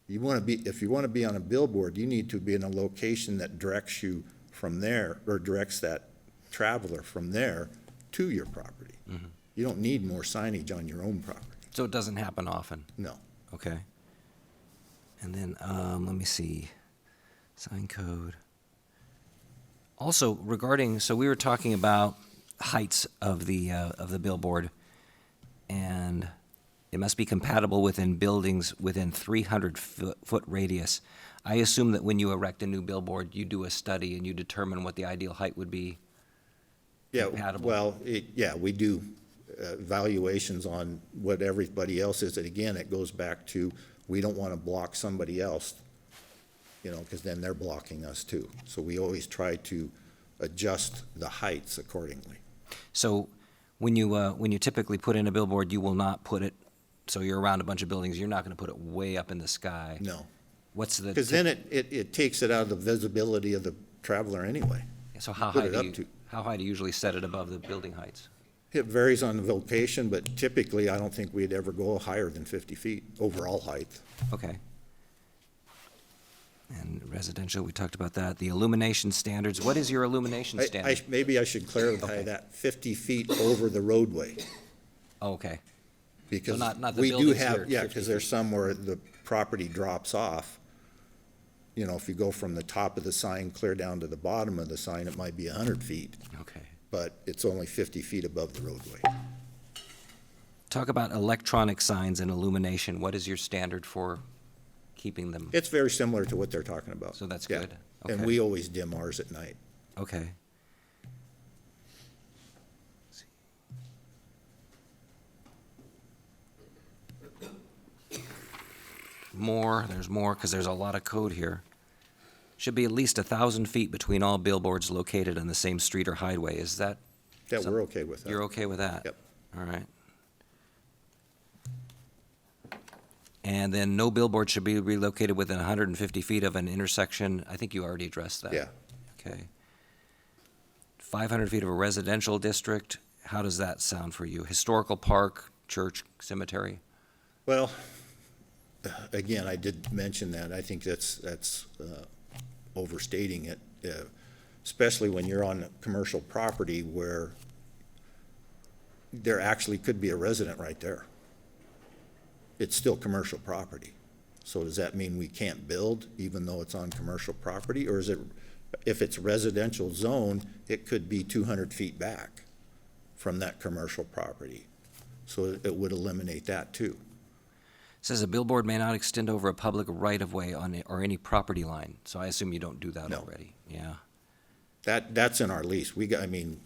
You want to be, if you want to be on a billboard, you need to be in a location that directs you from there, or directs that traveler from there to your property. You don't need more signage on your own property, So it doesn't happen often? no. Okay. And then, let me see, sign code. Also regarding, so we were talking about heights of the billboard, and it must be compatible within buildings within 300-foot radius. I assume that when you erect a new billboard, you do a study and you determine what the ideal height would be. Yeah, Compatible. well, we do evaluations on what everybody else is, and again, it goes back to, we don't want to block somebody else, you know, because then they're blocking us too. So we always try to adjust the heights accordingly. So when you typically put in a billboard, you will not put it, so you're around a bunch of buildings, you're not going to put it way up in the sky. No, What's the? because then it takes it out of the visibility of the traveler anyway. So how put high it do up you, to- how high do you usually set it above the building heights? It varies on the location, but typically, I don't think we'd ever go higher than 50 feet overall height. Okay. And residential, we talked about that. The illumination standards, what is your illumination standard? Maybe I should clarify Okay. that, 50 feet over the roadway. Oh, okay, Because not the we do buildings here have, at yeah, 50 because there's some where the property drops off. You know, if you go from the top of the sign clear down to the bottom of the sign, it might be 100 feet, okay. but it's only 50 feet above the roadway. Talk about electronic signs and illumination. What is your standard for keeping them? It's very similar to what they're talking about. So that's Yeah. good. And Okay. we always dim ours at night. Okay. There's more, because there's a lot of code here. Should be at least 1,000 feet between all billboards located on the same street or highway. Is that? Yeah, some- we're okay with that. You're okay with that? Yep. All right. And then no billboard should be relocated within 150 feet of an intersection. I think you already addressed that. Yeah. Okay. 500 feet of a residential district, how does that sound for you? Historical park, church, cemetery? Well, again, I did mention that. I think that's overstating it, especially when you're on a commercial property where there actually could be a resident right there. It's still commercial property. So does that mean we can't build even though it's on commercial property? Or is it, if it's residential zone, it could be 200 feet back from that commercial property? So it would eliminate that too. Says a billboard may not extend over a public right-of-way or any property line. So I assume you don't do that No. already. Yeah, That's in our lease. I mean,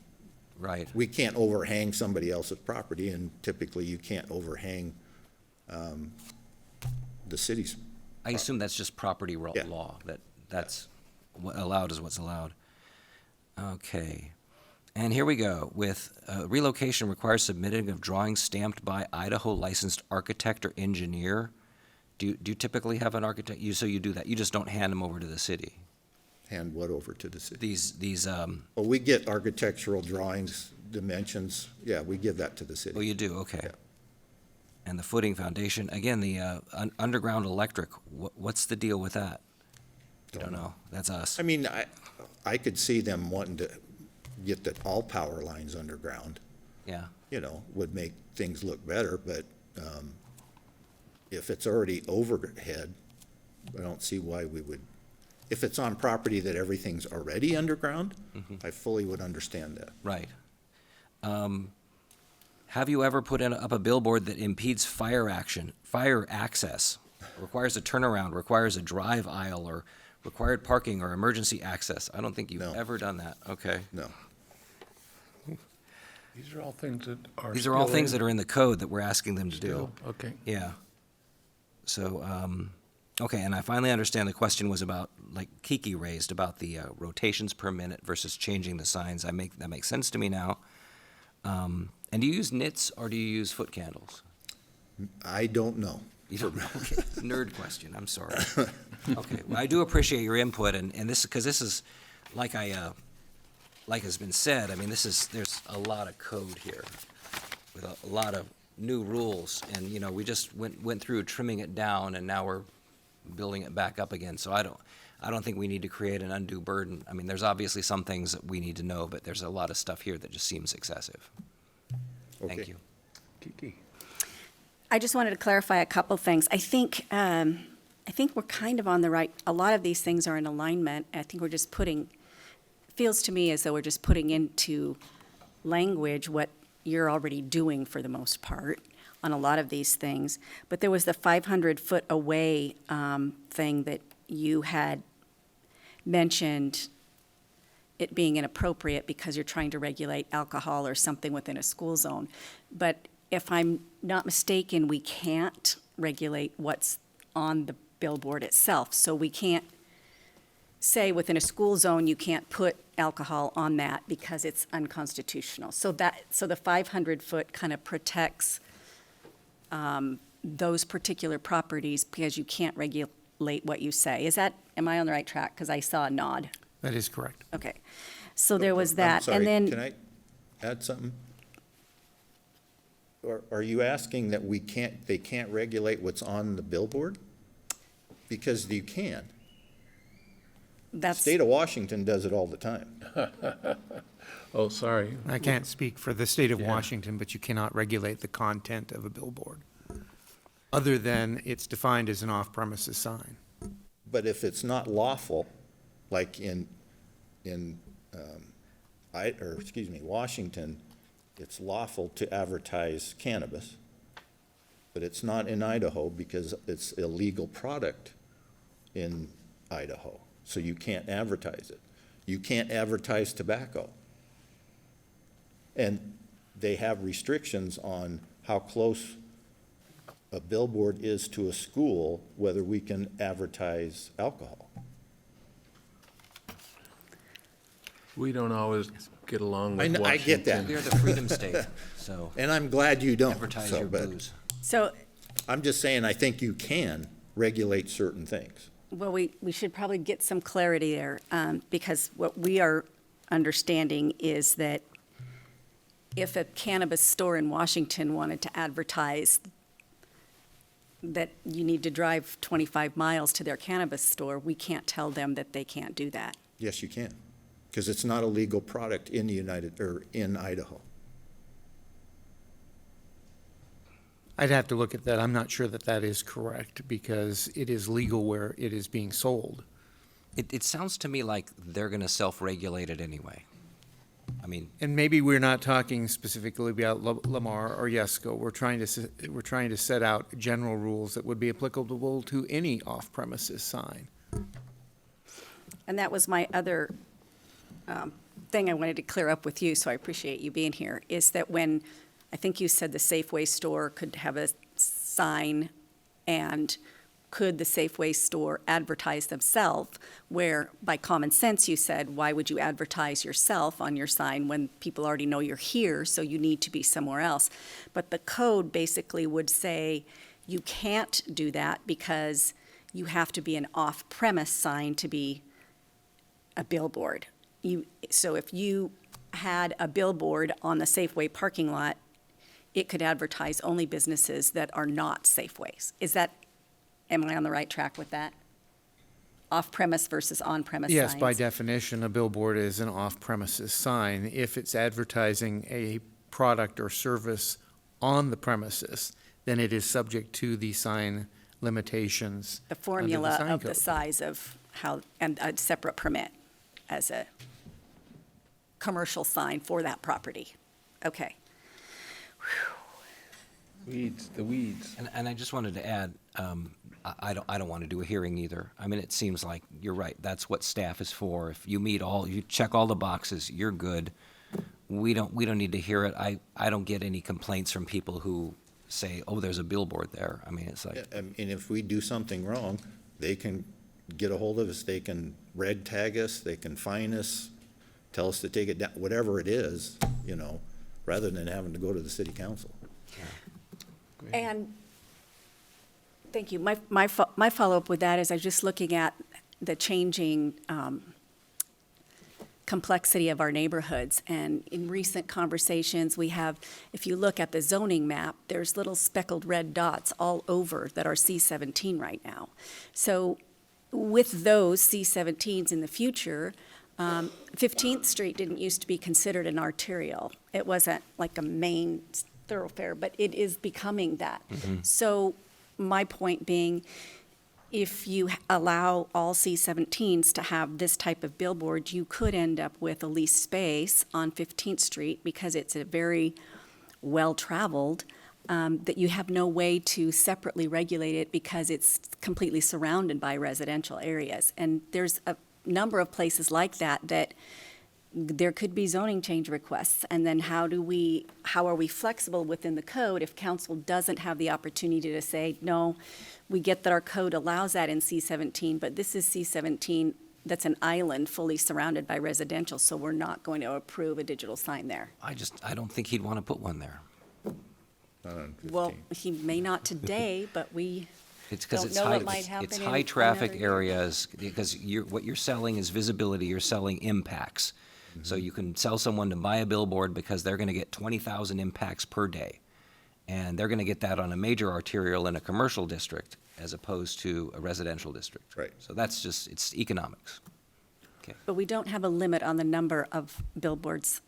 right. we can't overhang somebody else's property, and typically you can't overhang the city's. I assume that's just property Yeah. law, that's what allowed is what's allowed. Okay. And here we go, with relocation requires submitting of drawings stamped by Idaho licensed architect or engineer. Do you typically have an architect? So you do that, you just don't hand them over to the city? Hand what over to the city? These, Well, we get architectural drawings, dimensions, yeah, we give that to the oh, city. you do, okay. Yeah. And the footing foundation, again, the underground electric, what's the deal with that? You don't know, that's us. I mean, I could see them wanting to get all power lines underground, Yeah, you know, would make things look better, but if it's already overhead, I don't see why we would. If it's on property that everything's already underground, I fully would understand that. right. Have you ever put up a billboard that impedes fire access, requires a turnaround, requires a drive aisle, or required parking or emergency access? I don't think you've No. ever done that. Okay. No. These are all things that are. These are all things that are in the code that we're asking them to do. Still, okay. Yeah. So, okay, and I finally understand the question was about, like Kiki raised, about the rotations per minute versus changing the signs. That makes sense to me now. And do you use nits or do you use foot candles? I don't know. You don't know? Okay. Nerd question, I'm sorry. Okay, well, I do appreciate your input, and this, because this is, like has been said, I mean, there's a lot of code here, with a lot of new rules, and, you know, we just went through trimming it down, and now we're building it back up again, so I don't think we need to create an undue burden. I mean, there's obviously some things that we need to know, but there's a lot of stuff here that just seems excessive. Thank Okay. you. Kiki. I just wanted to clarify a couple things. I think we're kind of on the right, a lot of these things are in alignment. I think we're just feels to me as though we're just putting into language what you're already doing for the most part on a lot of these things. But there was the 500-foot away thing that you had mentioned it being inappropriate because you're trying to regulate alcohol or something within a school zone. But if I'm not mistaken, we can't regulate what's on the billboard itself. So we can't say within a school zone, you can't put alcohol on that because it's unconstitutional. So the 500-foot kind of protects those particular properties because you can't regulate what you say. Am I on the right track? Because I saw a nod. That is correct. Okay. So there was I'm that. sorry, And then. can I add something? Or are you asking that they can't regulate what's on the billboard? Because you can. That's, State of Washington does it all the time. Oh, sorry. I can't speak for the state of Yeah. Washington, but you cannot regulate the content of a billboard, other than it's defined as an off-premises sign. But if it's not lawful, like in Washington, it's lawful to advertise cannabis, but it's not in Idaho because it's a legal product in Idaho. So you can't advertise it. You can't advertise tobacco. And they have restrictions on how close a billboard is to a school, whether we can advertise alcohol. We don't always get along with I Washington. get that. We are the freedom state, so And I'm glad you don't. advertise so, your but booze. so, I'm just saying, I think you can regulate certain things. well, we should probably get some clarity there, because what we are understanding is that if a cannabis store in Washington wanted to advertise that you need to drive 25 miles to their cannabis store, we can't tell them that they can't do that. Yes, you can, because it's not a legal product in in Idaho. I'd have to look at that. I'm not sure that that is correct, because it is legal where it is being sold. It sounds to me like they're going to self-regulate it anyway. I mean, And maybe we're not talking specifically about Lamar or Yesco. We're trying to set out general rules that would be applicable to any off-premises sign. And that was my other thing I wanted to clear up with you, so I appreciate you being here, is that when, I think you said the Safeway store could have a sign, and could the Safeway store advertise themselves, where by common sense you said, why would you advertise yourself on your sign when people already know you're here, so you need to be somewhere else? But the code basically would say you can't do that because you have to be an off-premise sign to be a billboard. So if you had a billboard on the Safeway parking lot, it could advertise only businesses that are not Safeways. Am I on the right track with that? Off-premise versus on-premise signs? Yes, by definition, a billboard is an off-premises sign. If it's advertising a product or service on the premises, then it is subject to the sign limitations. The under formula sign of the code. size of how, and a separate permit as a commercial sign for that property. Okay. Weeds, the weeds. And I just wanted to add, I don't want to do a hearing either. I mean, it seems like, you're right, that's what staff is for. If you check all the boxes, you're good. We don't need to hear it. I don't get any complaints from people who say, oh, there's a billboard there. I mean, it's like, And if we do something wrong, they can get a hold of us, they can red tag us, they can fine us, tell us to take it down, whatever it is, rather than having to go to the city council. And, thank you. My follow-up with that is I was just looking at the changing complexity of our neighborhoods. And in recent conversations, we have, if you look at the zoning map, there's little speckled red dots all over that are C-17 right now. So with those C-17s in the future, 15th Street didn't used to be considered an arterial. It wasn't like a main thoroughfare, but it is becoming that. So my point being, if you allow all C-17s to have this type of billboard, you could end up with a leased space on 15th Street because it's a very well-traveled, that you have no way to separately regulate it because it's completely surrounded by residential areas. And there's a number of places like that there could be zoning change requests. And then how are we flexible within the code if council doesn't have the opportunity to say, no, we get that our code allows that in C-17, but this is C-17 that's an island fully surrounded by residential, so we're not going to approve a digital sign there. I don't think he'd want to put one there. Not on 15. Well, he may not today, but we It's because don't it's know high, what might happen it's in high-traffic another year. areas, because what you're selling is visibility, you're selling impacts. So you can sell someone to buy a billboard because they're gonna get 20,000 impacts per day. And they're gonna get that on a major arterial in a commercial district as opposed to a residential district. Right. So that's just, it's economics. But we don't have a limit on the number of billboards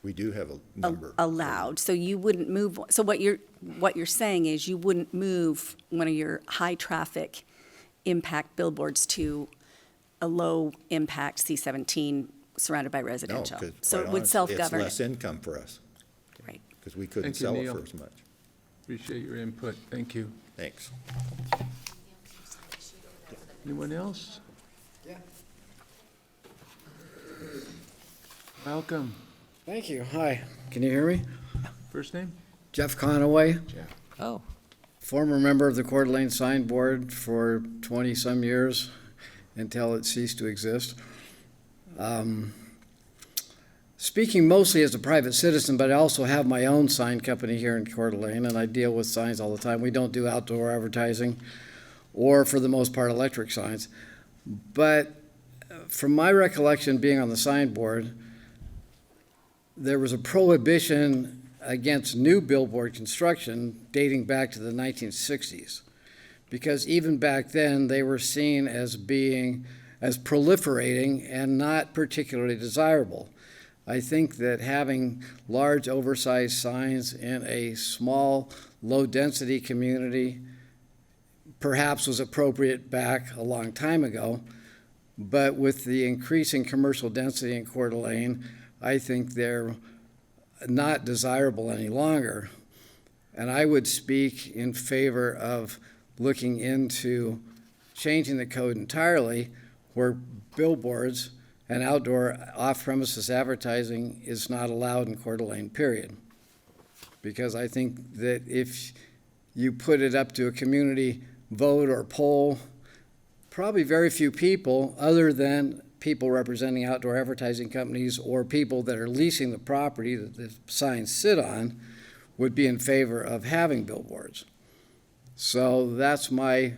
We do have a number. allowed, so you wouldn't move, so what you're saying is you wouldn't move one of your high-traffic impact billboards to a low-impact C-17 surrounded by No, residential. 'cause So quite it would honest, self-govern it's less it. income for us, Right. because we couldn't Thank you, sell it Neil. for as much. Appreciate your input. Thank you. Thanks. Anyone else? Yeah. Welcome. Thank you. Hi. Can you hear me? First name? Jeff Conaway, Oh, former member of the Coeur d'Alene Sign Board for 20-some years until it ceased to exist. Speaking mostly as a private citizen, but I also have my own sign company here in Coeur d'Alene, and I deal with signs all the time. We don't do outdoor advertising or, for the most part, electric signs. But from my recollection, being on the sign board, there was a prohibition against new billboard construction dating back to the 1960s. Because even back then, they were seen as proliferating and not particularly desirable. I think that having large oversized signs in a small, low-density community perhaps was appropriate back a long time ago, but with the increasing commercial density in Coeur d'Alene, I think they're not desirable any longer. And I would speak in favor of looking into changing the code entirely where billboards and outdoor off-premises advertising is not allowed in Coeur d'Alene, period. Because I think that if you put it up to a community vote or poll, probably very few people, other than people representing outdoor advertising companies or people that are leasing the property that the signs sit on, would be in favor of having billboards. So that's my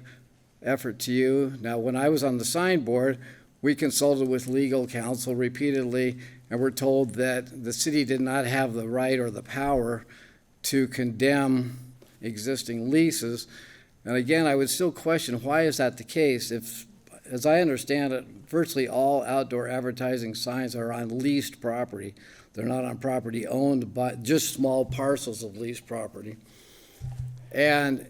effort to you. Now, when I was on the sign board, we consulted with legal counsel repeatedly and were told that the city did not have the right or the power to condemn existing leases. And again, I would still question, why is that the case? If, as I understand it, virtually all outdoor advertising signs are on leased property. They're not on property owned by, just small parcels of leased property. And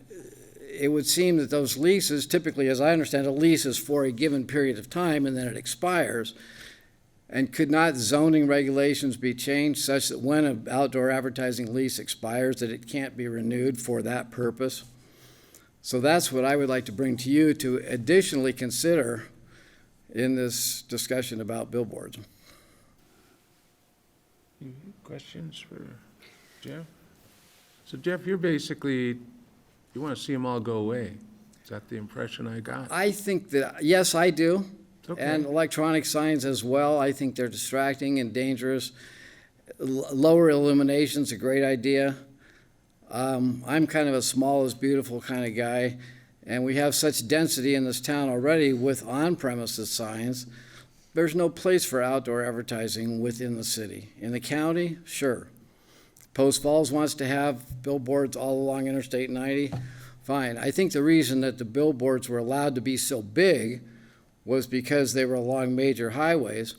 it would seem that those leases, typically, as I understand, a lease is for a given period of time and then it expires. And could not zoning regulations be changed such that when an outdoor advertising lease expires, that it can't be renewed for that purpose? So that's what I would like to bring to you to additionally consider in this discussion about billboards. Questions for Jeff? So Jeff, you're basically, you want to see them all go away. Is that the impression I got? I think that, yes, I do. Okay. And electronic signs as well. I think they're distracting and dangerous. Lower illumination's a great idea. I'm kind of a small is beautiful kind of guy, and we have such density in this town already with on-premises signs. There's no place for outdoor advertising within the city. In the county, sure. Post Falls wants to have billboards all along Interstate 90. Fine. I think the reason that the billboards were allowed to be so big was because they were along major highways,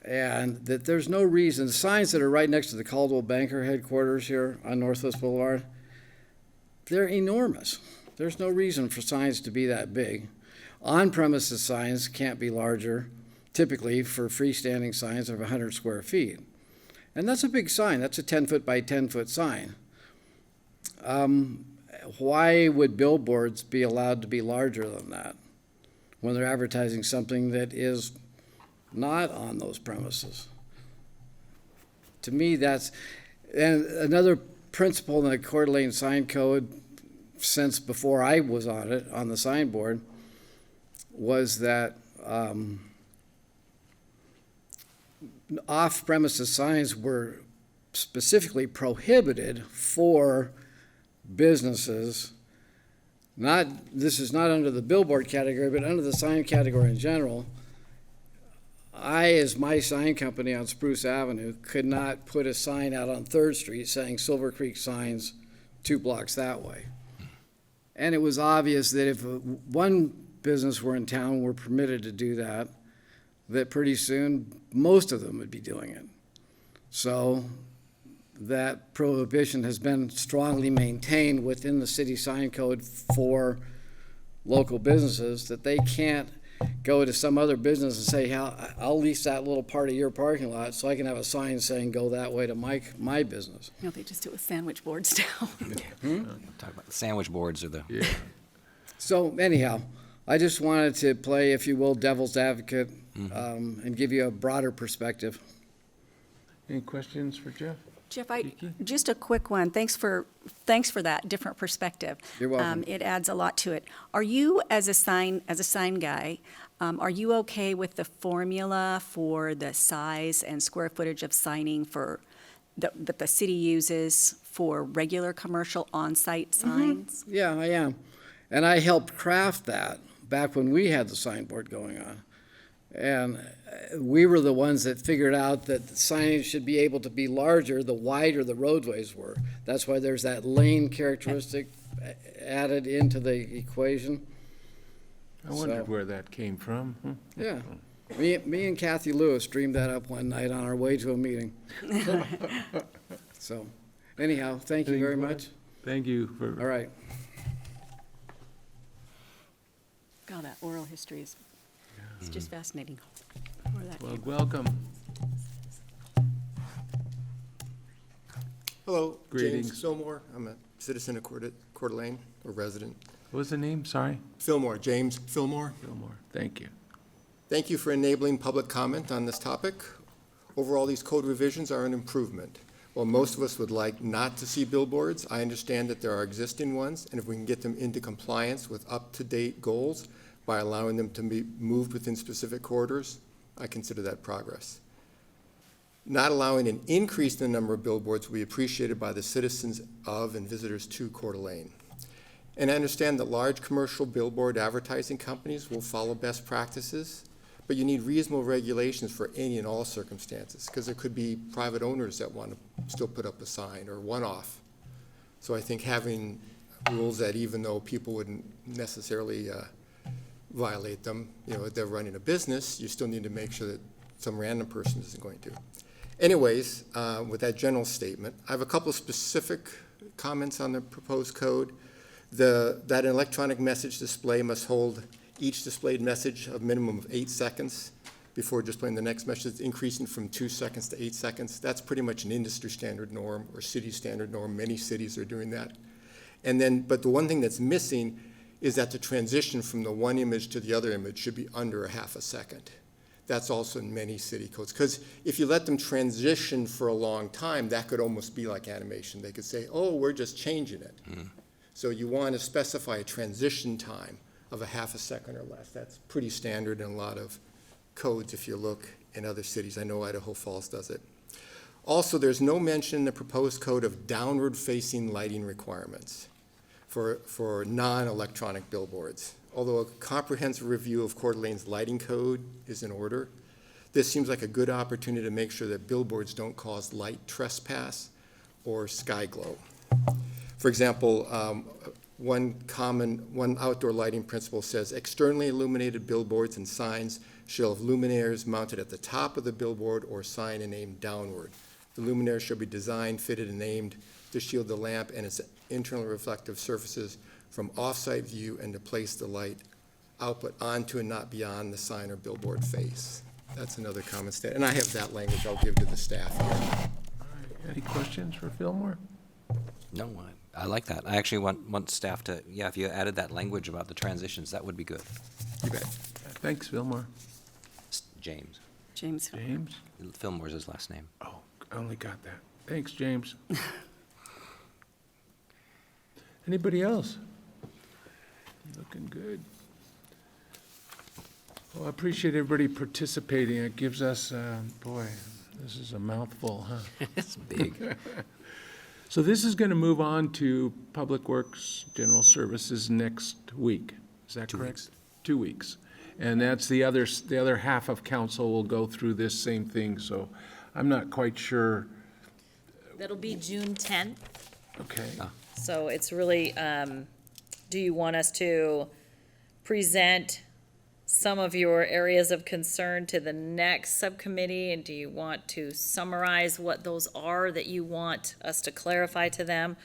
and that there's no reason, the signs that are right next to the Caldwell Banker headquarters here on Northwest Boulevard, they're enormous. There's no reason for signs to be that big. On-premises signs can't be larger, typically for freestanding signs of 100 square feet. And that's a big sign. That's a 10-foot by 10-foot sign. Why would billboards be allowed to be larger than that when they're advertising something that is not on those premises? To me, that's, and another principle in the Coeur d'Alene Sign Code since before I was on it, on the signboard, was that off-premises signs were specifically prohibited for businesses. Not, this is not under the billboard category, but under the sign category in general. I, as my sign company on Spruce Avenue, could not put a sign out on 3rd Street saying Silver Creek Signs 2 blocks that way. And it was obvious that if one business were in town were permitted to do that, that pretty soon most of them would be doing it. So that prohibition has been strongly maintained within the city sign code for local businesses, that they can't go to some other business and say, I'll lease that little part of your parking lot so I can have a sign saying go that way to my business. No, they just do it with sandwich boards now. Talk about the sandwich boards or the. Yeah. So anyhow, I just wanted to play, if you will, devil's advocate, and give you a broader perspective. Any questions for Jeff? Jeff, Vicki? just a quick one. Thanks for that different perspective. You're welcome. It adds a lot to it. Are you, as a sign guy, are you okay with the formula for the size and square footage of signing that the city uses for regular commercial on-site signs? Yeah, I am. And I helped craft that back when we had the signboard going on. And we were the ones that figured out that the signage should be able to be larger the wider the roadways were. That's why there's that lane characteristic added into the equation. I wondered So- where that came from. Yeah. Me and Kathy Lewis dreamed that up one night on our way to a meeting. So anyhow, thank you very much. Thank you for. All right. God, that oral history is, it's just fascinating. Where that Well, came from. welcome. Hello, Greetings. James Fillmore. I'm a citizen of Coeur d'Alene, a resident. What was the name? Sorry? Fillmore, James Fillmore. Fillmore. Thank you. Thank you for enabling public comment on this topic. Overall, these code revisions are an improvement. While most of us would like not to see billboards, I understand that there are existing ones, and if we can get them into compliance with up-to-date goals by allowing them to be moved within specific corridors, I consider that progress. Not allowing an increase in the number of billboards will be appreciated by the citizens of and visitors to Coeur d'Alene. And I understand that large commercial billboard advertising companies will follow best practices, but you need reasonable regulations for any and all circumstances, because there could be private owners that want to still put up a sign or one-off. So I think having rules that even though people wouldn't necessarily violate them, if they're running a business, you still need to make sure that some random person isn't going to. Anyways, with that general statement, I have a couple of specific comments on the proposed code. That an electronic message display must hold each displayed message a minimum of 8 seconds before displaying the next message, it's increasing from 2 seconds to 8 seconds. That's pretty much an industry standard norm or city standard norm. Many cities are doing that. And then, but the one thing that's missing is that the transition from the one image to the other image should be under a half a second. That's also in many city codes. Because if you let them transition for a long time, that could almost be like animation. They could say, oh, we're just changing it. So you want to specify a transition time of a half a second or less. That's pretty standard in a lot of codes if you look in other cities. I know Idaho Falls does it. Also, there's no mention in the proposed code of downward-facing lighting requirements for non-electronic billboards. Although a comprehensive review of Coeur d'Alene's lighting code is in order, this seems like a good opportunity to make sure that billboards don't cause light trespass or sky glow. For example, one outdoor lighting principle says externally illuminated billboards and signs shall have luminaires mounted at the top of the billboard or sign and aimed downward. The luminaire shall be designed, fitted, and aimed to shield the lamp and its internal reflective surfaces from off-site view and to place the light output onto and not beyond the sign or billboard face. That's another common stat, and I have that language I'll give to the staff here. Any questions for Fillmore? No, I like that. I actually want staff to, yeah, if you added that language about the transitions, that would be good. You bet. Thanks, Fillmore. James. James? James? Fillmore's his last name. Oh, I only got that. Thanks, James. Anybody else? Looking good. Well, I appreciate everybody participating. It gives us, boy, this is a mouthful, huh? It's big. So this is going to move on to Public Works General Services next week. Is that 2 correct? weeks. 2 weeks. And that's the other half of council will go through this same thing, so I'm not quite sure. That'll be June 10th. Okay. So it's really, do you want us to present some of your areas of concern to the next subcommittee? And do you want to summarize what those are that you want us to clarify to them?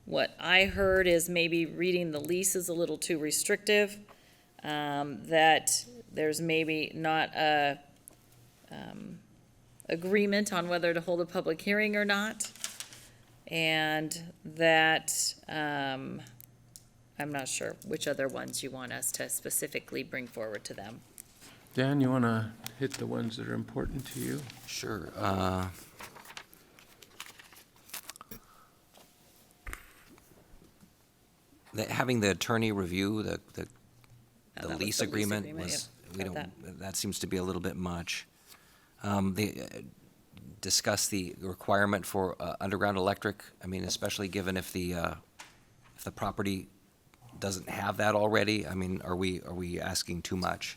What I heard is maybe reading the lease is a little too restrictive, that there's maybe not a agreement on whether to hold a public hearing or not. And that, I'm not sure which other ones you want us to specifically bring forward to them. Dan, you want to hit the ones that are important to you? Sure. Having the attorney review the that was lease the lease agreement agreement, was, yep, we got don't, that seems to be a little bit much. Discuss the requirement for underground electric, I mean, especially given if the property doesn't have that already, I mean, are we asking too much?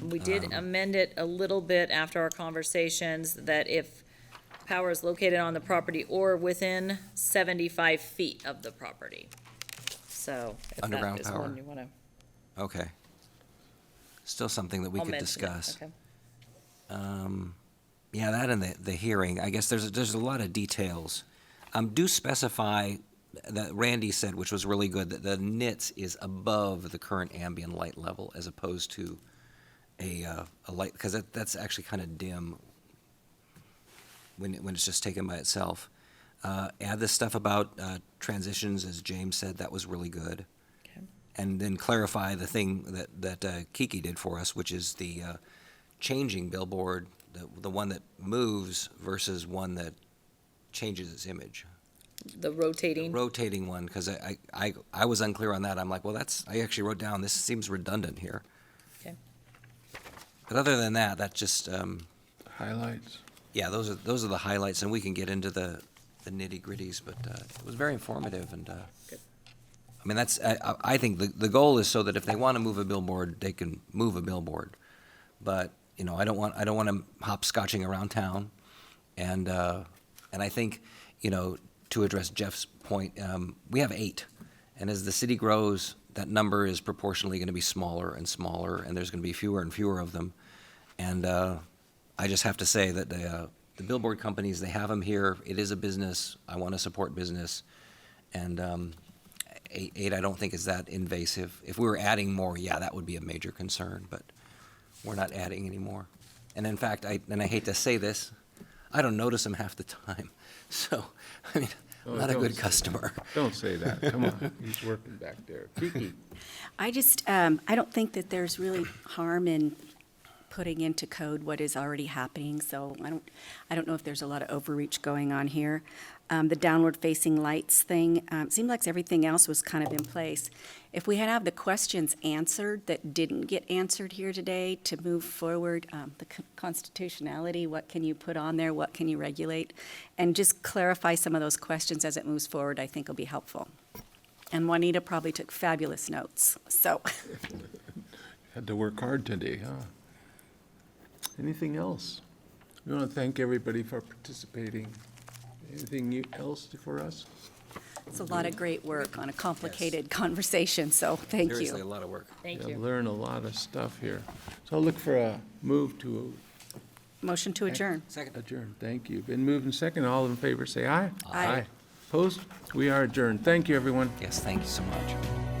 We did amend it a little bit after our conversations, that if power is located on the property or within 75 feet of the property. So if Underground that is power. one you want to. Okay. Still something that we could discuss. Okay. Yeah, that and the hearing, I guess there's a lot of details. Do specify, that Randy said, which was really good, that the nits is above the current ambient light level as opposed to a light, because that's actually kind of dim when it's just taken by itself. Add this stuff about transitions, as James said, that was really good. Okay. And then clarify the thing that Kiki did for us, which is the changing billboard, the one that moves versus one that changes its image. The rotating. Rotating one, because I was unclear on that. I'm like, well, I actually wrote down, this seems redundant here. Okay. But other than that, that's just, Highlights? yeah, those are the highlights, and we can get into the nitty-gritties, but it was very informative, and Good. I mean, I think the goal is so that if they want to move a billboard, they can move a billboard. But, you know, I don't want them hopscotching around town. And I think, you know, to address Jeff's point, we have 8. And as the city grows, that number is proportionally going to be smaller and smaller, and there's going to be fewer and fewer of them. And I just have to say that the billboard companies, they have them here. It is a business. I want to support business. And 8 I don't think is that invasive. If we were adding more, yeah, that would be a major concern, but we're not adding any more. And in fact, I hate to say this, I don't notice them half the time. So, I mean, I'm Oh, not a don't good say- customer. Don't say that, come on, he's working back there. Kiki? I just, I don't think that there's really harm in putting into code what is already happening, so I don't know if there's a lot of overreach going on here. The downward-facing lights thing, seemed like everything else was kind of in place. If we had have the questions answered that didn't get answered here today to move forward, the constitutionality, what can you put on there, what can you regulate, and just clarify some of those questions as it moves forward, I think will be helpful. And Juanita probably took fabulous notes, so. Had to work hard today, huh? Anything else? We want to thank everybody for participating. Anything else for us? It's a lot of great work on a complicated conversation, so thank Seriously, a you. lot of work. Thank Yeah, you. learn a lot of stuff here. So I'll look for a move to Motion to adjourn. Second. adjourn. Thank you. Been moved and second. All in favor, say aye. Aye. Opposed? We are adjourned. Thank you, everyone. Yes, thank you so much.